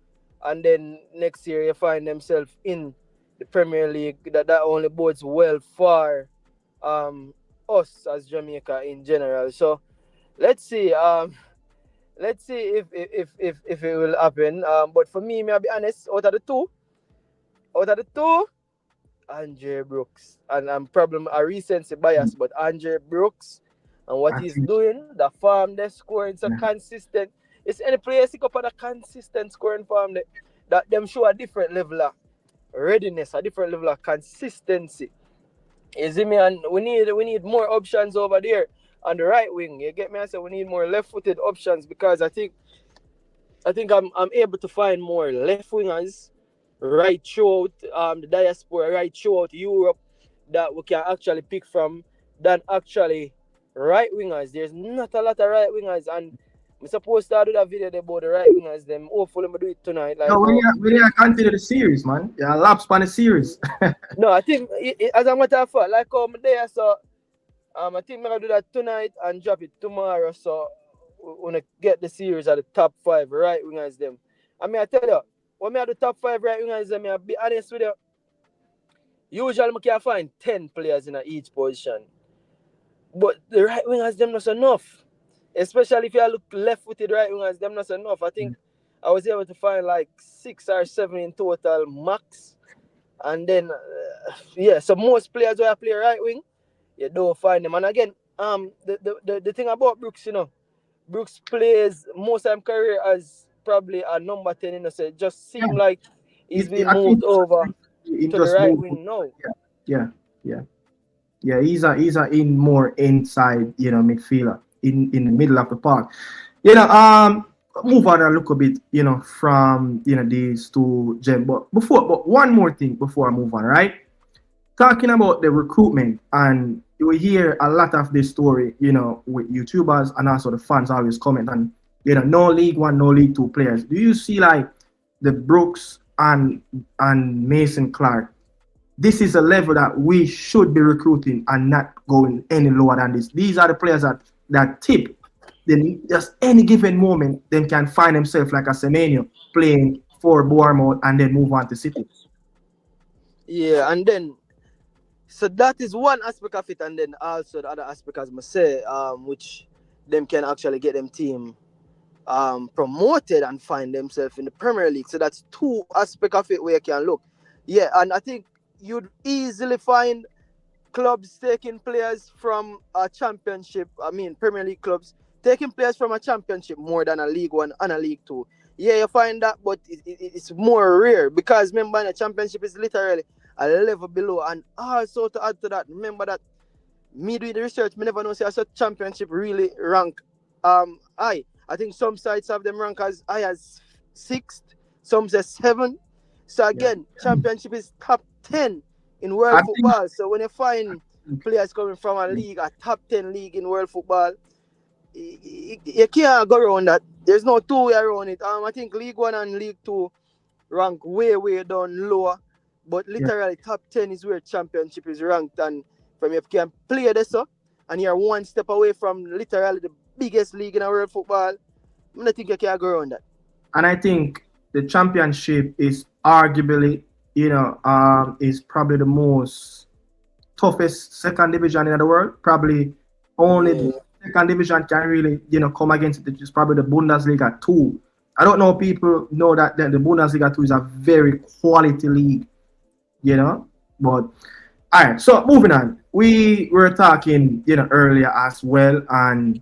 and then next year you find themselves in the Premier League, that only bodes well for us as Jamaica in general. So let's see. Let's see if it will happen. But for me, I'll be honest, out of the two, Andre Brooks. And I'm probably a recency bias, but Andre Brooks and what he's doing, the form they're scoring so consistent. It's any player sick up on a consistent scoring form that them show a different level of readiness, a different level of consistency. You see me? And we need more options over there on the right wing. You get me? I say we need more left-footed options because I think I'm able to find more left wingers right throughout the diaspora, right throughout Europe that we can actually pick from than actually right wingers. There's not a lot of right wingers, and I'm supposed to do that video about the right wingers. Them hopefully I do it tonight. Like, no, we continue the series, man. Yeah, laps on the series. No, I think as a matter of fact, like I'm there, so I think I'm gonna do that tonight and drop it tomorrow. So we wanna get the series at the top 5 right wingers them. I mean, I tell you, when I do top 5 right wingers them, I'll be honest with you. Usually I can find 10 players in each position, but the right wingers them not enough. Especially if you look left-footed right wingers, them not enough. I think I was able to find like 6 or 7 in total max. And then, so most players who play right wing, you don't find them. And again, the thing about Brooks, Brooks plays most of his career as probably a number 10, so it just seems like he's been moved over to the right wing now. Yeah, he's a in more inside, midfielder in the middle of the park. Move on a little bit, from these two gems. But one more thing before I move on, right? Talking about the recruitment, and you will hear a lot of this story, with YouTubers and also the fans always comment on, no League One, no League Two players. Do you see like the Brooks and Mason Clark? This is a level that we should be recruiting and not going any lower than this. These are the players that tip. Then just any given moment, they can find themselves like a Semenyo playing for Bournemouth and then move on to City. Yeah, and then so that is one aspect of it, and then also the other aspect, as I say, which them can actually get them team promoted and find themselves in the Premier League. So that's two aspects of it where you can look. Yeah, and I think you'd easily find clubs taking players from a championship, Premier League clubs, taking players from a championship more than a League One and a League Two. Yeah, you find that, but it's more rare because remember, the championship is literally a level below. And also to add to that, remember that me doing the research, me never know say a championship really rank high. I think some sites have them rank as high as 6th, some say 7. So again, championship is top 10 in world football. So when you find players coming from a league, a top 10 league in world football, you can't go around that. There's no two way around it. I think League One and League Two rank way down lower, but literally top 10 is where championship is ranked. And from if you can play this up, and you're one step away from literally the biggest league in the world football, I don't think you can go around that. And I think the championship is arguably, is probably the most toughest second division in the world. Probably only the second division can really, come against it. It's probably the Bundesliga 2. I don't know if people know that the Bundesliga 2 is a very quality league, But all right, so moving on. We were talking, earlier as well, and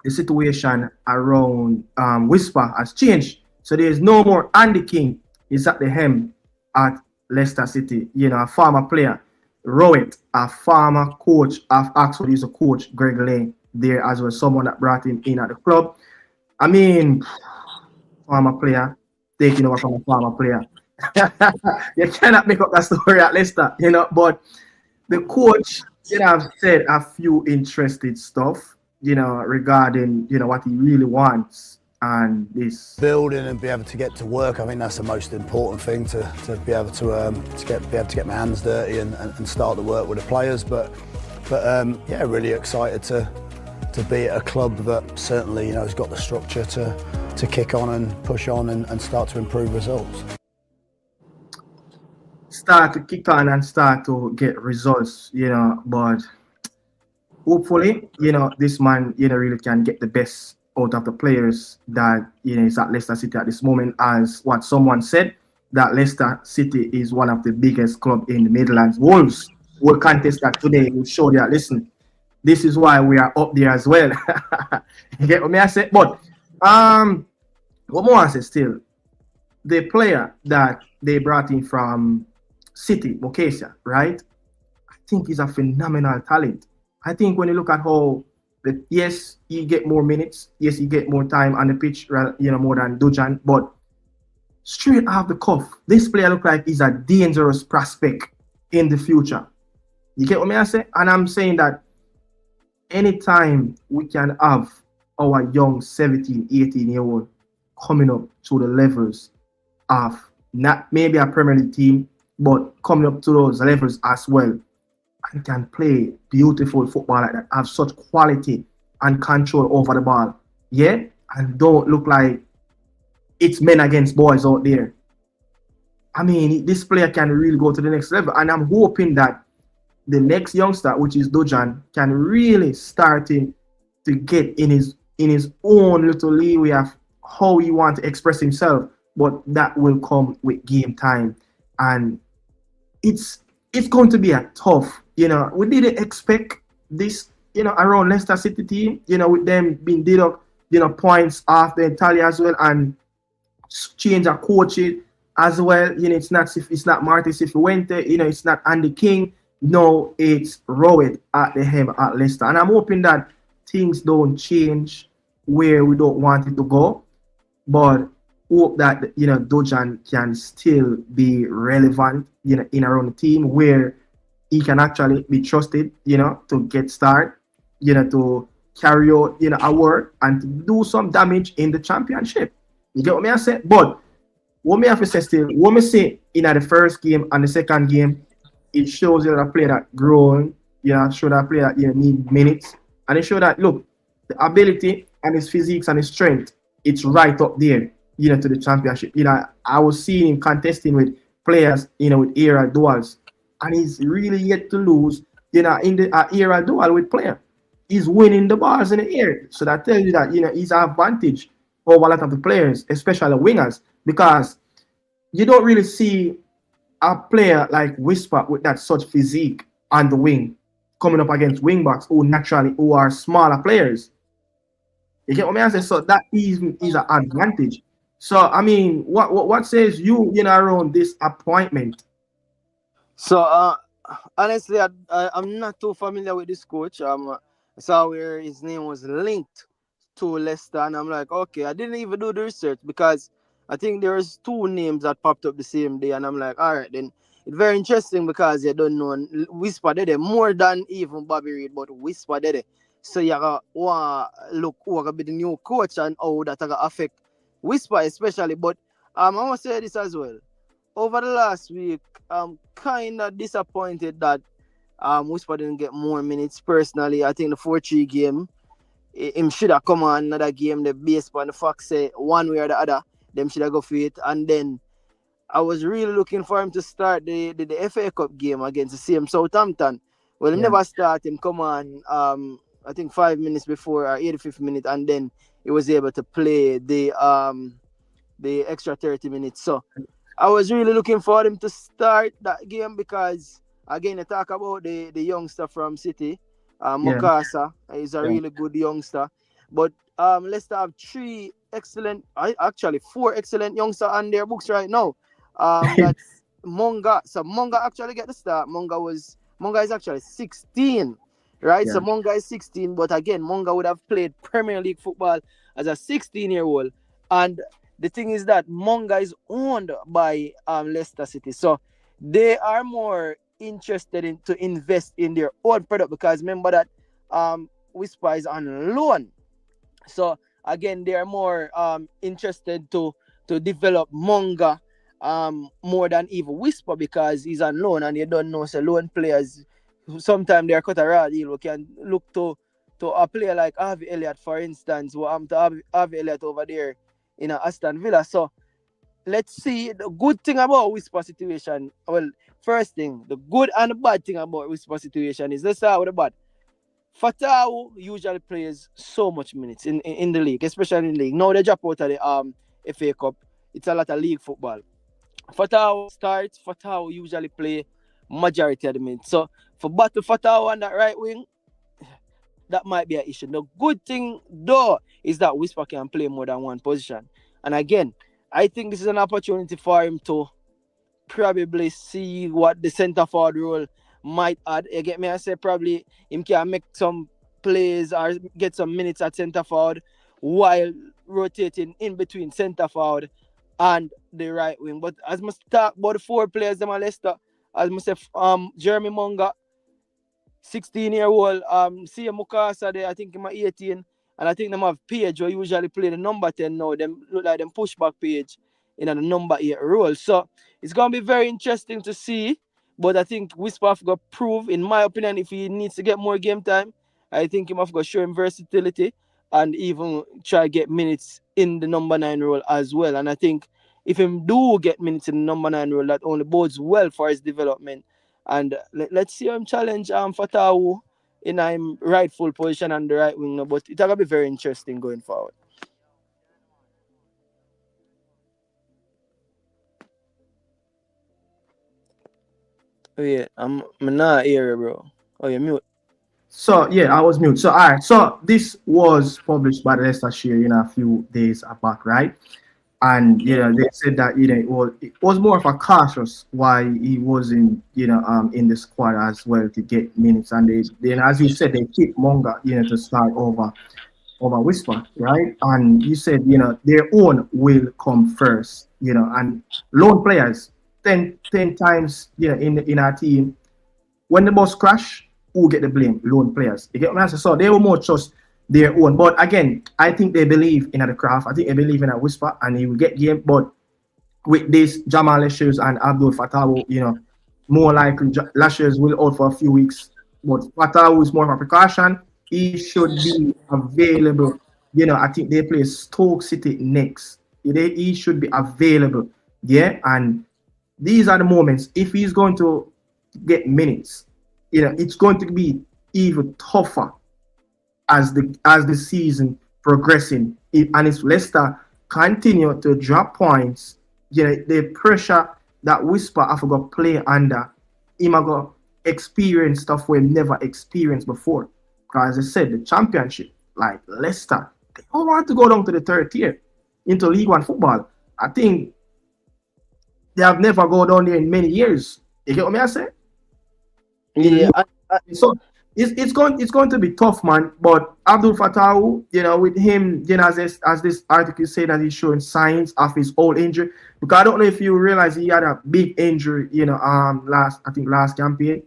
the situation around Whisper has changed. So there's no more Andy King. He's at the helm at Leicester City. A former player, Rowett, a former coach of Oxford. He's a coach, Greg Lane, there as well, someone that brought him in at the club. Former player taking over from a former player. You cannot make up that story at Leicester, but the coach I've said a few interesting stuff, regarding, what he really wants and this. Building and be able to get to work. I think that's the most important thing to be able to get my hands dirty and start the work with the players. But yeah, really excited to be at a club that certainly has got the structure to kick on and push on and start to improve results. Start to kick on and start to get results, but hopefully, this man, really can get the best out of the players that, is at Leicester City at this moment. As what someone said, that Leicester City is one of the biggest club in the Midlands. Wolves will contest that today. Will show that, listen, this is why we are up there as well. You get what I say? But what more I say still, the player that they brought in from City, Mokesia, right? I think he's a phenomenal talent. I think when you look at how, yes, he get more minutes, yes, he get more time on the pitch, more than Dujan, but straight off the cuff, this player look like he's a dangerous prospect in the future. You get what I say? And I'm saying that anytime we can have our young 17, 18-year-old coming up to the levels of not maybe a Premier League team, but coming up to those levels as well, and can play beautiful football like that, have such quality and control over the ball, yeah, and don't look like it's men against boys out there. I mean, this player can really go to the next level, and I'm hoping that the next youngster, which is Dujan, can really start to get in his own little leeway of how he wants to express himself, but that will come with game time. And it's going to be a tough, we didn't expect this, around Leicester City team, with them being deduct, points off the Italia as well, and change of coaches as well. It's not Marty Sifuente, it's not Andy King. No, it's Rowett at the helm at Leicester. And I'm hoping that things don't change where we don't want it to go, but hope that, Dujan can still be relevant, in around the team where he can actually be trusted, to get started, to carry out, our work and to do some damage in the championship. You get what I say? But what me have to say still, what me say in the first game and the second game, it shows that a player that growing, show that player that need minutes, and it show that, look, the ability and his physiques and his strength, it's right up there, to the championship. I was seeing him contesting with players, with era duels, and he's really yet to lose, in the era duel with player. He's winning the balls in the air. So that tells you that, he's an advantage over a lot of the players, especially the wingers, because you don't really see a player like Whisper with that such physique on the wing coming up against wing backs who are smaller players. You get what I mean? So that is an advantage. So I mean, what says you, around this appointment? So honestly, I'm not too familiar with this coach. I saw where his name was linked to Leicester, and I'm like, okay, I didn't even do the research because I think there's two names that popped up the same day, and I'm like, all right, then it's very interesting because you don't know Whisper did it more than even Bobby Reid, but Whisper did it. So you gotta look who gonna be the new coach and how that gonna affect Whisper especially. But I want to say this as well. Over the last week, I'm kind of disappointed that Whisper didn't get more minutes. Personally, I think the 4-3 game, him should have come on another game. The base on the fact say one way or the other, them should have go for it. And then I was really looking for him to start the FA Cup game against the same Southampton. Well, he never started. Him come on, I think 5 minutes before or 85th minute, and then he was able to play the extra 30 minutes. So I was really looking for him to start that game because, again, I talk about the youngster from City, Mokasa. He's a really good youngster. But Leicester have four excellent youngsters on their books right now. That's Monga. So Monga actually get the start. Monga is actually 16, right? So Monga is 16, but again, Monga would have played Premier League football as a 16-year-old. And the thing is that Monga is owned by Leicester City. So they are more interested in to invest in their own product, because remember that Whisper is on loan. So again, they are more interested to develop Monga more than even Whisper, because he's on loan, and you don't know, so loan players sometimes they are cut a raw deal. We can look to a player like Harvey Elliott, for instance, who to Harvey Elliott over there in Aston Villa. So let's see. The good thing about Whisper situation, well, first thing, the good and the bad thing about Whisper situation is, let's start with the bad. Fatau usually plays so much minutes in the league, especially in the league. Now they drop out of the FA Cup. It's a lot of league football. Fatau starts. Fatau usually play majority of the minutes. So for battle Fatau on that right wing, that might be an issue. The good thing though is that Whisper can play more than one position. And again, I think this is an opportunity for him to probably see what the centre forward role might add. You get me? I say probably him can make some plays or get some minutes at centre forward while rotating in between centre forward and the right wing. But as much talk about the 4 players them at Leicester, as much say Jeremy Munga, 16-year-old, see Mukasa there, I think he's 18, and I think them have Page who usually play the number 10 now. Them look like them pushback Page in a number 8 role. So it's gonna be very interesting to see. But I think Whisper have got to prove, in my opinion, if he needs to get more game time, I think he must go show him versatility and even try to get minutes in the number 9 role as well. And I think if him do get minutes in the number 9 role, that only bodes well for his development. And let's see him challenge Fatau in a rightful position on the right wing. But it's going to be very interesting going forward. Oh yeah, I'm not here, bro. Oh, you're mute. So yeah, I was mute. So all right. So this was published by the Leicestershire, a few days back, right? And they said that it was more of a cautious why he wasn't in the squad as well to get minutes. And then as you said, they keep Monga to start over Whisper, right? And you said their own will come first, and loan players 10 times in our team, when the bus crash, who get the blame? Loan players. You get what I'm saying? So they will more trust their own. But again, I think they believe in the craft. I think they believe in a Whisper, and he will get game. But with this, Jamal Lashes and Abdul Fatah, more likely Lashes will out for a few weeks. But Fatah is more of a precaution. He should be available. I think they play Stoke City next. He should be available. Yeah, and these are the moments. If he's going to get minutes, it's going to be even tougher as the season progressing. And if Leicester continue to drop points, the pressure that Whisper have got play under, him got experience stuff we never experienced before. Because as I said, the championship, like Leicester, they don't want to go down to the 3rd tier into League One football. I think they have never gone down there in many years. You get what I say? Yeah. So it's going to be tough, man. But Abdul Fatah, with him, as this article said, that he's showing signs of his old injury. Because I don't know if you realize he had a big injury, last campaign.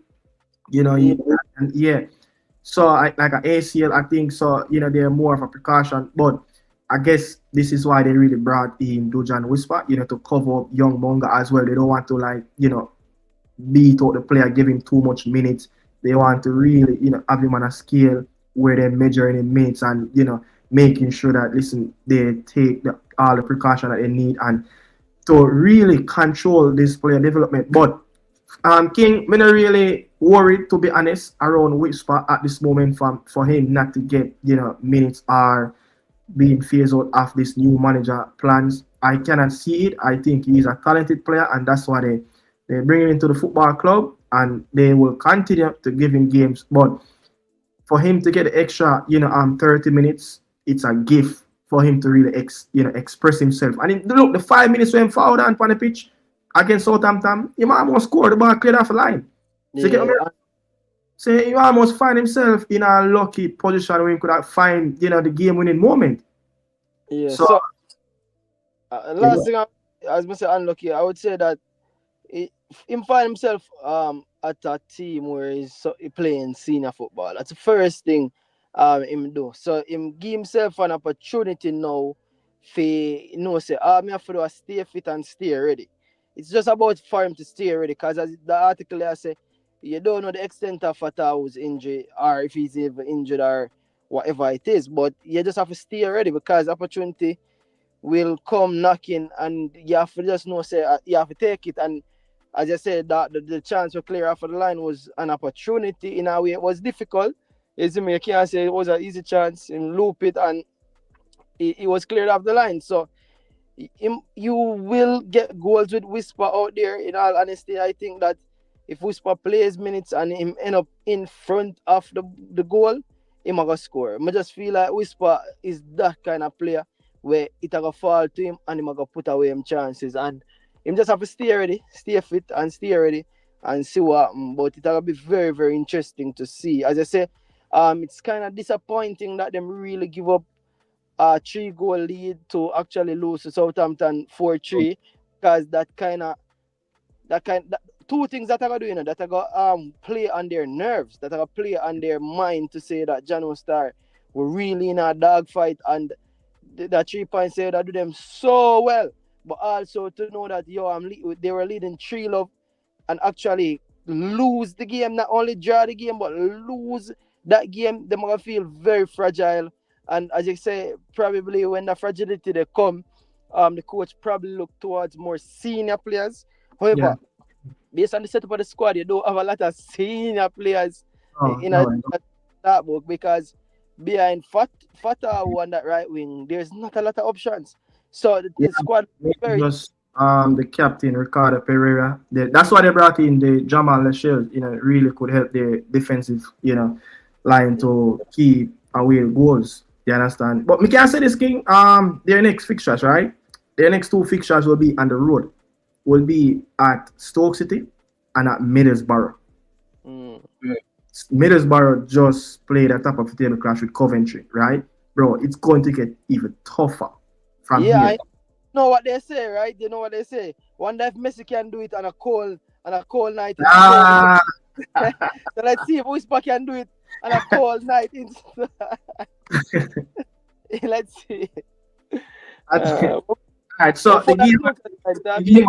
So like an ACL, I think so. They're more of a precaution, but I guess this is why they really brought in Dujan Whisper, to cover up young Monga as well. They don't want to beat out the player, give him too much minutes. They want to really, have him on a scale where they're measuring in minutes and, making sure that, they take all the precaution that they need and to really control this player development. But King, I'm not really worried, to be honest, around Whisper at this moment for him not to get, minutes or being phased out of this new manager plans. I cannot see it. I think he's a talented player, and that's why they bring him into the football club, and they will continue to give him games. But for him to get the extra, 30 minutes, it's a gift for him to really, express himself. And look, the 5 minutes when fouled on the pitch against Southampton, he might almost score the ball cleared off the line. So he almost find himself in a lucky position where he could have find, the game-winning moment. Yeah. So last thing, as I say, unlucky, I would say that him find himself at a team where he playing senior football. That's the first thing him do. So him give himself an opportunity now for say, me have to do a stay fit and stay ready. It's just about for him to stay ready because as the article there say, you don't know the extent of Fatah's injury or if he's even injured or whatever it is, but you just have to stay ready because opportunity will come knocking and you have to just know say you have to take it. And as I said, that the chance to clear off of the line was an opportunity in a way. It was difficult. You can't say it was an easy chance and loop it and it was cleared off the line. So you will get goals with Whisper out there. In all honesty, I think that if Whisper plays minutes and him end up in front of the goal, him gonna score. I just feel like Whisper is that kind of player where it gonna fall to him and him gonna put away him chances. And him just have to stay ready, stay fit and stay ready and see what happens. But it gonna be very, very interesting to see. As I say, it's kind of disappointing that them really give up a 3-goal lead to actually lose to Southampton 4-3 because that two things that I got do, that I got play on their nerves, that I got play on their mind to say that Jano Star were really in a dogfight and that 3 points there that do them so well, but also to know that they were leading 3-0 and actually lose the game, not only draw the game but lose that game. They're gonna feel very fragile. And as you say, probably when the fragility they come, the coach probably look towards more senior players. However, based on the setup of the squad, you don't have a lot of senior players that book because behind Fatah on that right wing, there's not a lot of options. So the squad very just the captain Ricardo Pereira. That's why they brought in the Jamal Lachelle. It really could help the defensive, line to keep away goals. You understand? But we can say this, King. Their next fixtures, right? Their next 2 fixtures will be on the road. Will be at Stoke City and at Middlesbrough. Middlesbrough just played a top of the table clash with Coventry, right? Bro, it's going to get even tougher from here. I know what they say, right? You know what they say. Wonder if Messi can do it on a cold night. So let's see if Whisper can do it on a cold night. Let's see. Alright, so the game,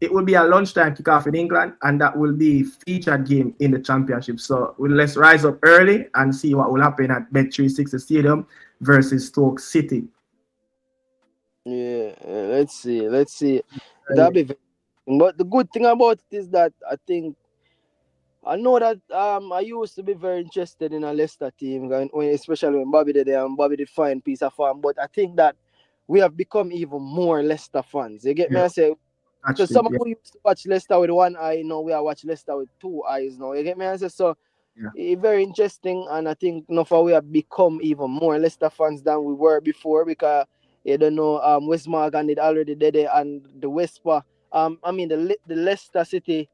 it will be a lunchtime kickoff in England, and that will be featured game in the championship. So let's rise up early and see what will happen at Bet360 Stadium versus Stoke City. Yeah, let's see. That'll be very. But the good thing about it is that I know that I used to be very interested in a Leicester team, especially when Bobby did there and Bobby did fine piece of farm. But I think that we have become even more Leicester fans. You get me? I say, so some who used to watch Leicester with one eye, we are watch Leicester with 2 eyes now. You get me? I say, so it's very interesting, and I think we have become even more Leicester fans than we were before because you don't know West Morgan did already did it, and the Wesper, the Leicester City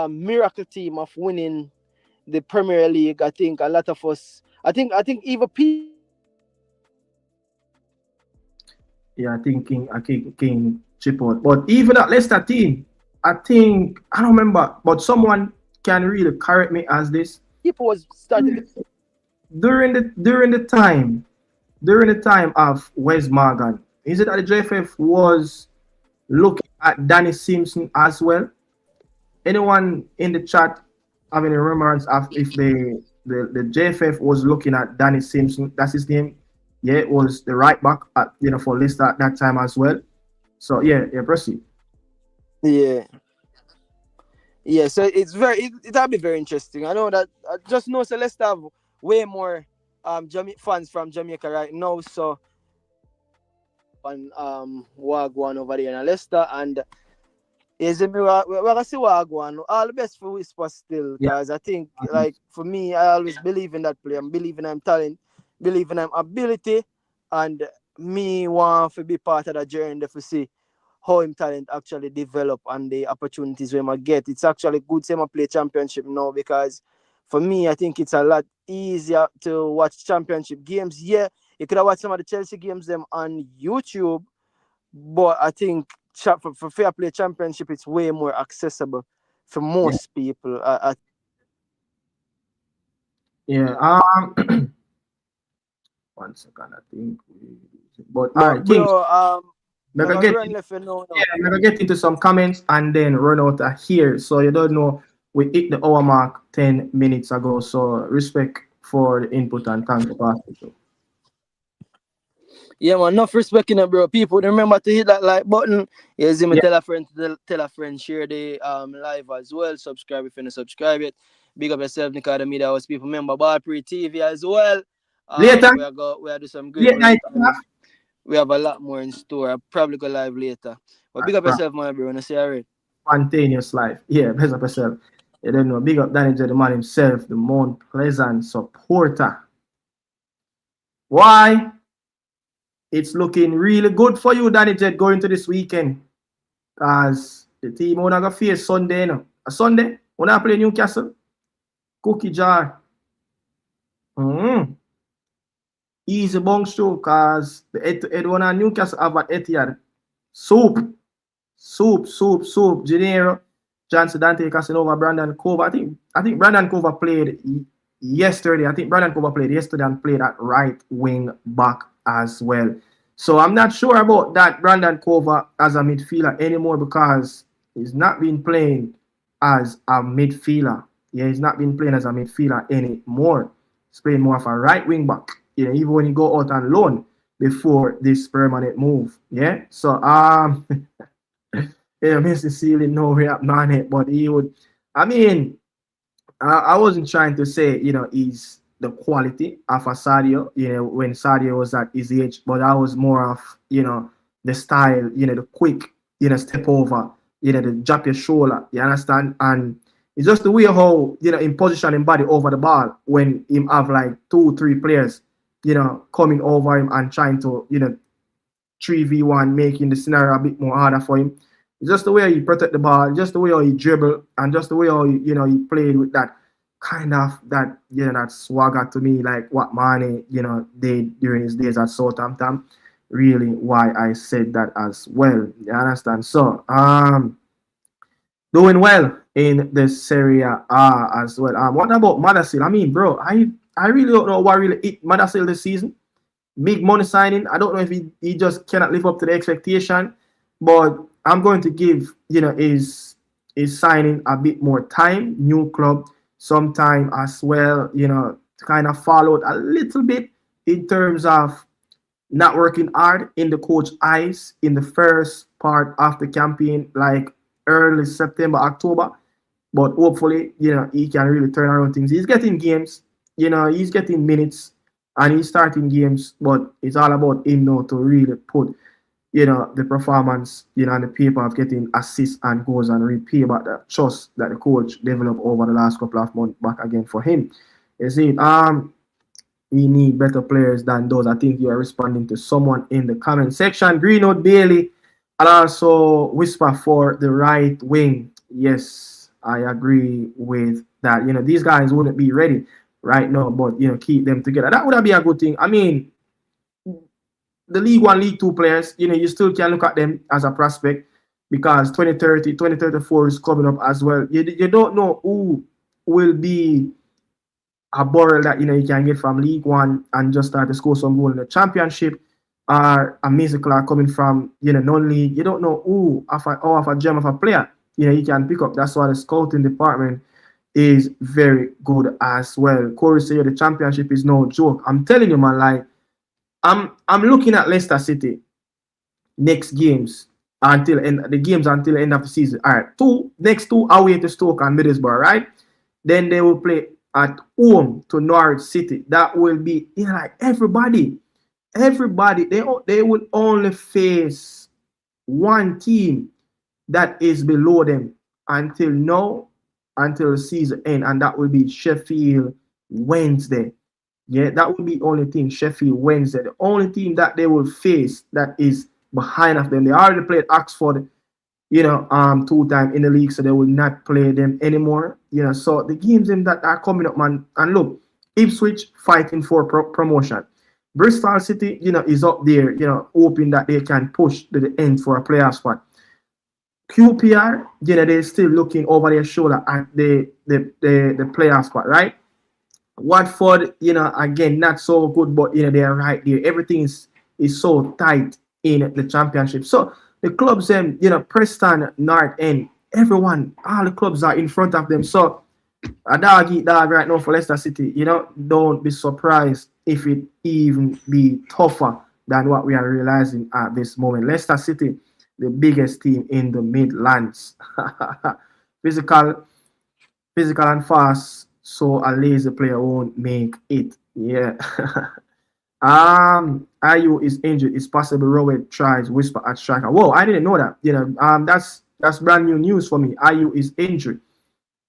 miracle team of winning the Premier League. I think a lot of us, I think even people. Yeah, I think King chip out. But even that Leicester team, I don't remember, but someone can really correct me as this. People was starting during the time of Wes Morgan. Is it that the JFF was looking at Danny Simpson as well? Anyone in the chat have any remembrance of if the JFF was looking at Danny Simpson? That's his name. Yeah, it was the right back at for Leicester at that time as well. So yeah, proceed. Yeah. So it'll be very interesting. I know that I just know Leicester have way more fans from Jamaica right now. So and Wagwan over there in Leicester, and we're gonna see Wagwan. All the best for Whisper still, because I think like for me, I always believe in that player. I believe in him talent, believe in him ability, and me want to be part of that journey to see how him talent actually develop and the opportunities we might get. It's actually good to play championship now, because for me, I think it's a lot easier to watch championship games. Yeah, you could have watched some of the Chelsea games them on YouTube, but I think for fair play championship, it's way more accessible for most people. Yeah. 1 second, I think. But all right, Kings. Bro, I'm Like I gonna get run left you know now. Yeah, I'm gonna get into some comments and then run out of here. So you don't know we hit the hour mark 10 minutes ago. So respect for the input and thanks for passing. Yeah, man, enough respect in it, bro. People remember to hit that like button. Yeah, see me Yeah. tell a friend, share the live as well. Subscribe if you don't subscribe it. Big up yourself, Nicardo Media House. People remember Ball Pre TV as well. Later, We are do some great late work night. and we have a lot more in store. I'll probably go live later. But big up yourself, my bro. And I say alright. Spontaneous life. Yeah, best of yourself. You don't know. Big up Danny J, the man himself, the Mount Pleasant supporter. Why? It's looking really good for you, Danny Jet, going to this weekend. Because the team will not face Sunday. No? A Sunday, we're not play Newcastle. Cookie jar. Easy bounce through because the head one and Newcastle have at Etihad. Soup. Gennaro, Johnson, Dante, Casanova, Brandon Cova. I think Brandon Cova played yesterday. And played at right wing back as well. So I'm not sure about that Brandon Cova as a midfielder anymore because he's not been playing as a midfielder. Yeah, he's not been playing as a midfielder anymore. He's playing more of a right wing back. Yeah, even when he go out on loan before this permanent move. Yeah. So yeah, Mr. Sealing no react on it, but he would. I mean, I wasn't trying to say, he's the quality of a Sadio, when Sadio was at his age, but I was more of, the style, the quick, step over, the drop your shoulder, you understand? And it's just the way how, in position him body over the ball when him have like 2-3 players, coming over him and trying to, 3v1, making the scenario a bit more harder for him. It's just the way he protect the ball, just the way how he dribble, and just the way how he played with that kind of that swagger to me, like what Mane did during his days at Southampton. Really, why I said that as well. You understand? So doing well in the Seria A as well. What about Madasil? I mean, bro, I really don't know what really hit Madasil this season. Big money signing. I don't know if he just cannot live up to the expectation, but I'm going to give his signing a bit more time. New club, some time as well. To kind of follow a little bit in terms of not working hard in the coach eyes in the first part of the campaign, like early September, October. But hopefully, he can really turn around things. He's getting games. He's getting minutes. And he's starting games, but it's all about him now to really put, the performance, on the paper of getting assists and goals and repay back the trust that the coach developed over the last couple of months back again for him. You see, we need better players than those. I think you are responding to someone in the comment section. Greenwood, Bailey, and also Whisper for the right wing. Yes, I agree with that. These guys wouldn't be ready right now, but keep them together. That would be a good thing. I mean, the League 1, League 2 players, you still can look at them as a prospect because 2034 is coming up as well. You don't know who will be a borrow that you can get from League 1 and just start to score some goal in the championship, or a musical are coming from non-league. You don't know who of a gem of a player you can pick up. That's why the scouting department is very good as well. Corey said the championship is no joke. I'm telling you, man, like I'm looking at Leicester City next games until the end of the season. All right, next two away to Stoke and Middlesbrough, right? Then they will play at home to Norwich City. That will be like everybody. They will only face one team that is below them until the season end, and that will be Sheffield Wednesday. Yeah, that will be the only thing, Sheffield Wednesday. The only team that they will face that is behind of them. They already played Oxford, 2 times in the league, so they will not play them anymore. So the games that are coming up, man, and look, Ipswich fighting for promotion. Bristol City, is up there, hoping that they can push to the end for a playoff spot. QPR, you know, they're still looking over their shoulder at the playoff spot, right? Watford, you know, again, not so good, but you know, they're right there. Everything is so tight in the championship. So the clubs, you know, Preston, North End, everyone, all the clubs are in front of them. So a dog eat dog right now for Leicester City. You know, don't be surprised if it even be tougher than what we are realizing at this moment. Leicester City, the biggest team in the Midlands. physical, physical and fast. So a lazy player won't make it. Yeah. IU is injured. It's possible Rowett tries whisper at striker. Whoa, I didn't know that. You know, that's brand new news for me. IU is injured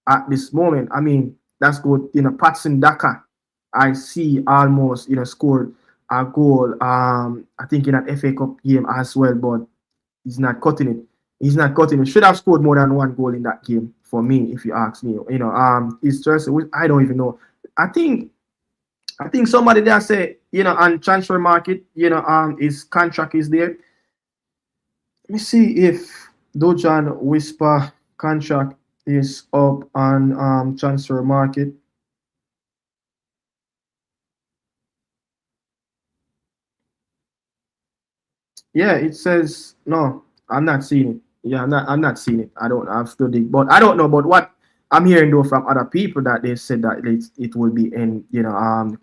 at this moment. I mean, that's good. You know, Patson Daka, I see almost, you know, scored a goal. I think in an FA Cup game as well, but he's not cutting it. He's not cutting it. Should have scored more than one goal in that game for me, if you ask me. You know, it's just I don't even know. I think somebody there say, you know, on transfer market, you know, his contract is there. Let me see if Dojan Whisper contract is up on transfer market. Yeah, it says no. I'm not seeing it. Yeah, I'm not seeing it. I don't have to dig, but I don't know. But what I'm hearing though from other people that they said that it will be in, you know,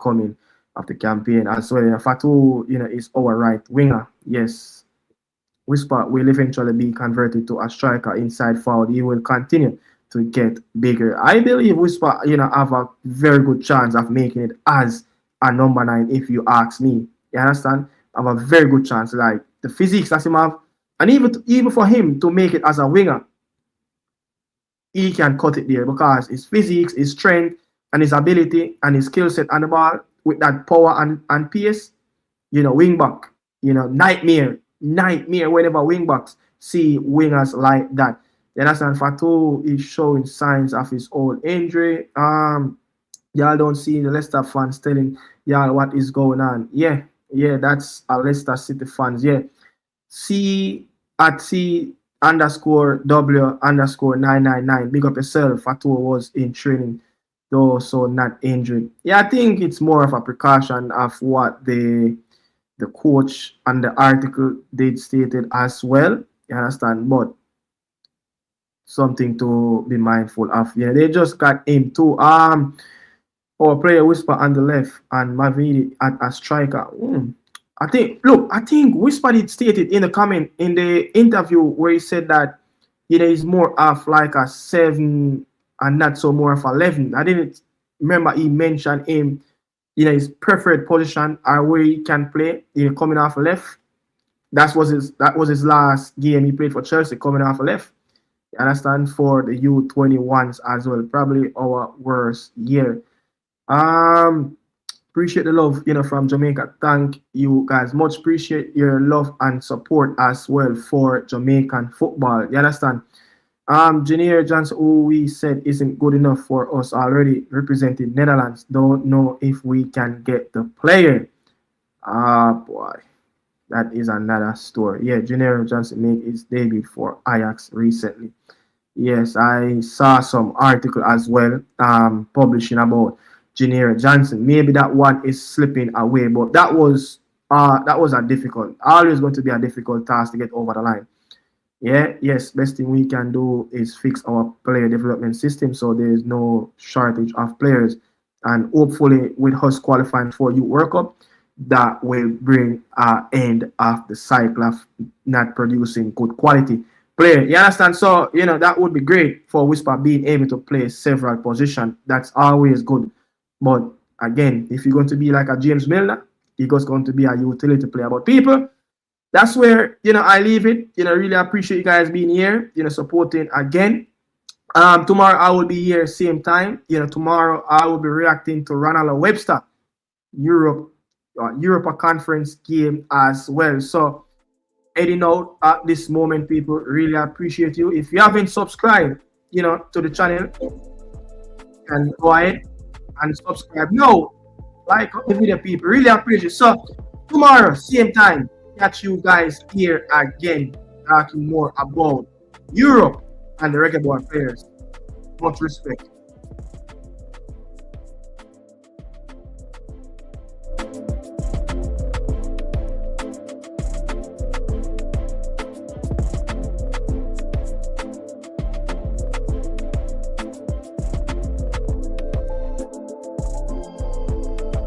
coming of the campaign as well. You know, Fatu, you know, is our right winger. Yes, Whisper will eventually be converted to a striker inside forward. He will continue to get bigger. I believe Whisper, you know, have a very good chance of making it as a number 9. If you ask me, you understand? Have a very good chance. Like the physiques that him have. And even for him to make it as a winger, he can cut it there because his physics, his strength, and his ability and his skill set on the ball with that power and pace, you know, wing back, you know, nightmare whenever wing backs see wingers like that. You understand? Fatou is showing signs of his old injury. Y'all don't see the Leicester fans telling y'all what is going on. Yeah, that's a Leicester City fans. Yeah. C _W _999. Big up yourself. Fatou was in training, though, so not injured. Yeah, I think it's more of a precaution of what the coach and the article did stated as well. You understand? But something to be mindful of. Yeah, they just got him too. Our player Whisper on the left and Mavidi at a striker. I think Whisper did stated in the comment in the interview where he said that, you know, he's more of like a 7 and not so more of 11. I didn't remember he mentioned him, you know, his preferred position or where he can play, you know, coming off left. That was his last game he played for Chelsea, coming off left. You understand? For the U21s as well. Probably our worst year. Appreciate the love, you know, from Jamaica. Thank you guys. Much appreciate your love and support as well for Jamaican football. You understand? Janier Johnson, who we said isn't good enough for us already representing Netherlands. Don't know if we can get the player. Boy. That is another story. Yeah, Janier Johnson made his debut for Ajax recently. Yes, I saw some article as well publishing about Janier Johnson. Maybe that one is slipping away, but that was always going to be a difficult task to get over the line. Yeah, yes, best thing we can do is fix our player development system so there is no shortage of players. And hopefully with us qualifying for Youth World Cup, that will bring an end of the cycle of not producing good quality player. You understand? So, you know, that would be great for Whisper being able to play several positions. That's always good. But again, if you're going to be like a James Milner, he's going to be a utility player. But people, that's where, you know, I leave it. You know, really appreciate you guys being here, you know, supporting again. Tomorrow I will be here same time. You know, tomorrow I will be reacting to Ronald Webster Europa Conference game as well. So heading out at this moment, people, really appreciate you. If you haven't subscribed, you know, to the channel, and go ahead and subscribe. No, like the video, people. Really appreciate it. So tomorrow, same time, catch you guys here again, talking more about Europe and the reggae boy players. Much respect.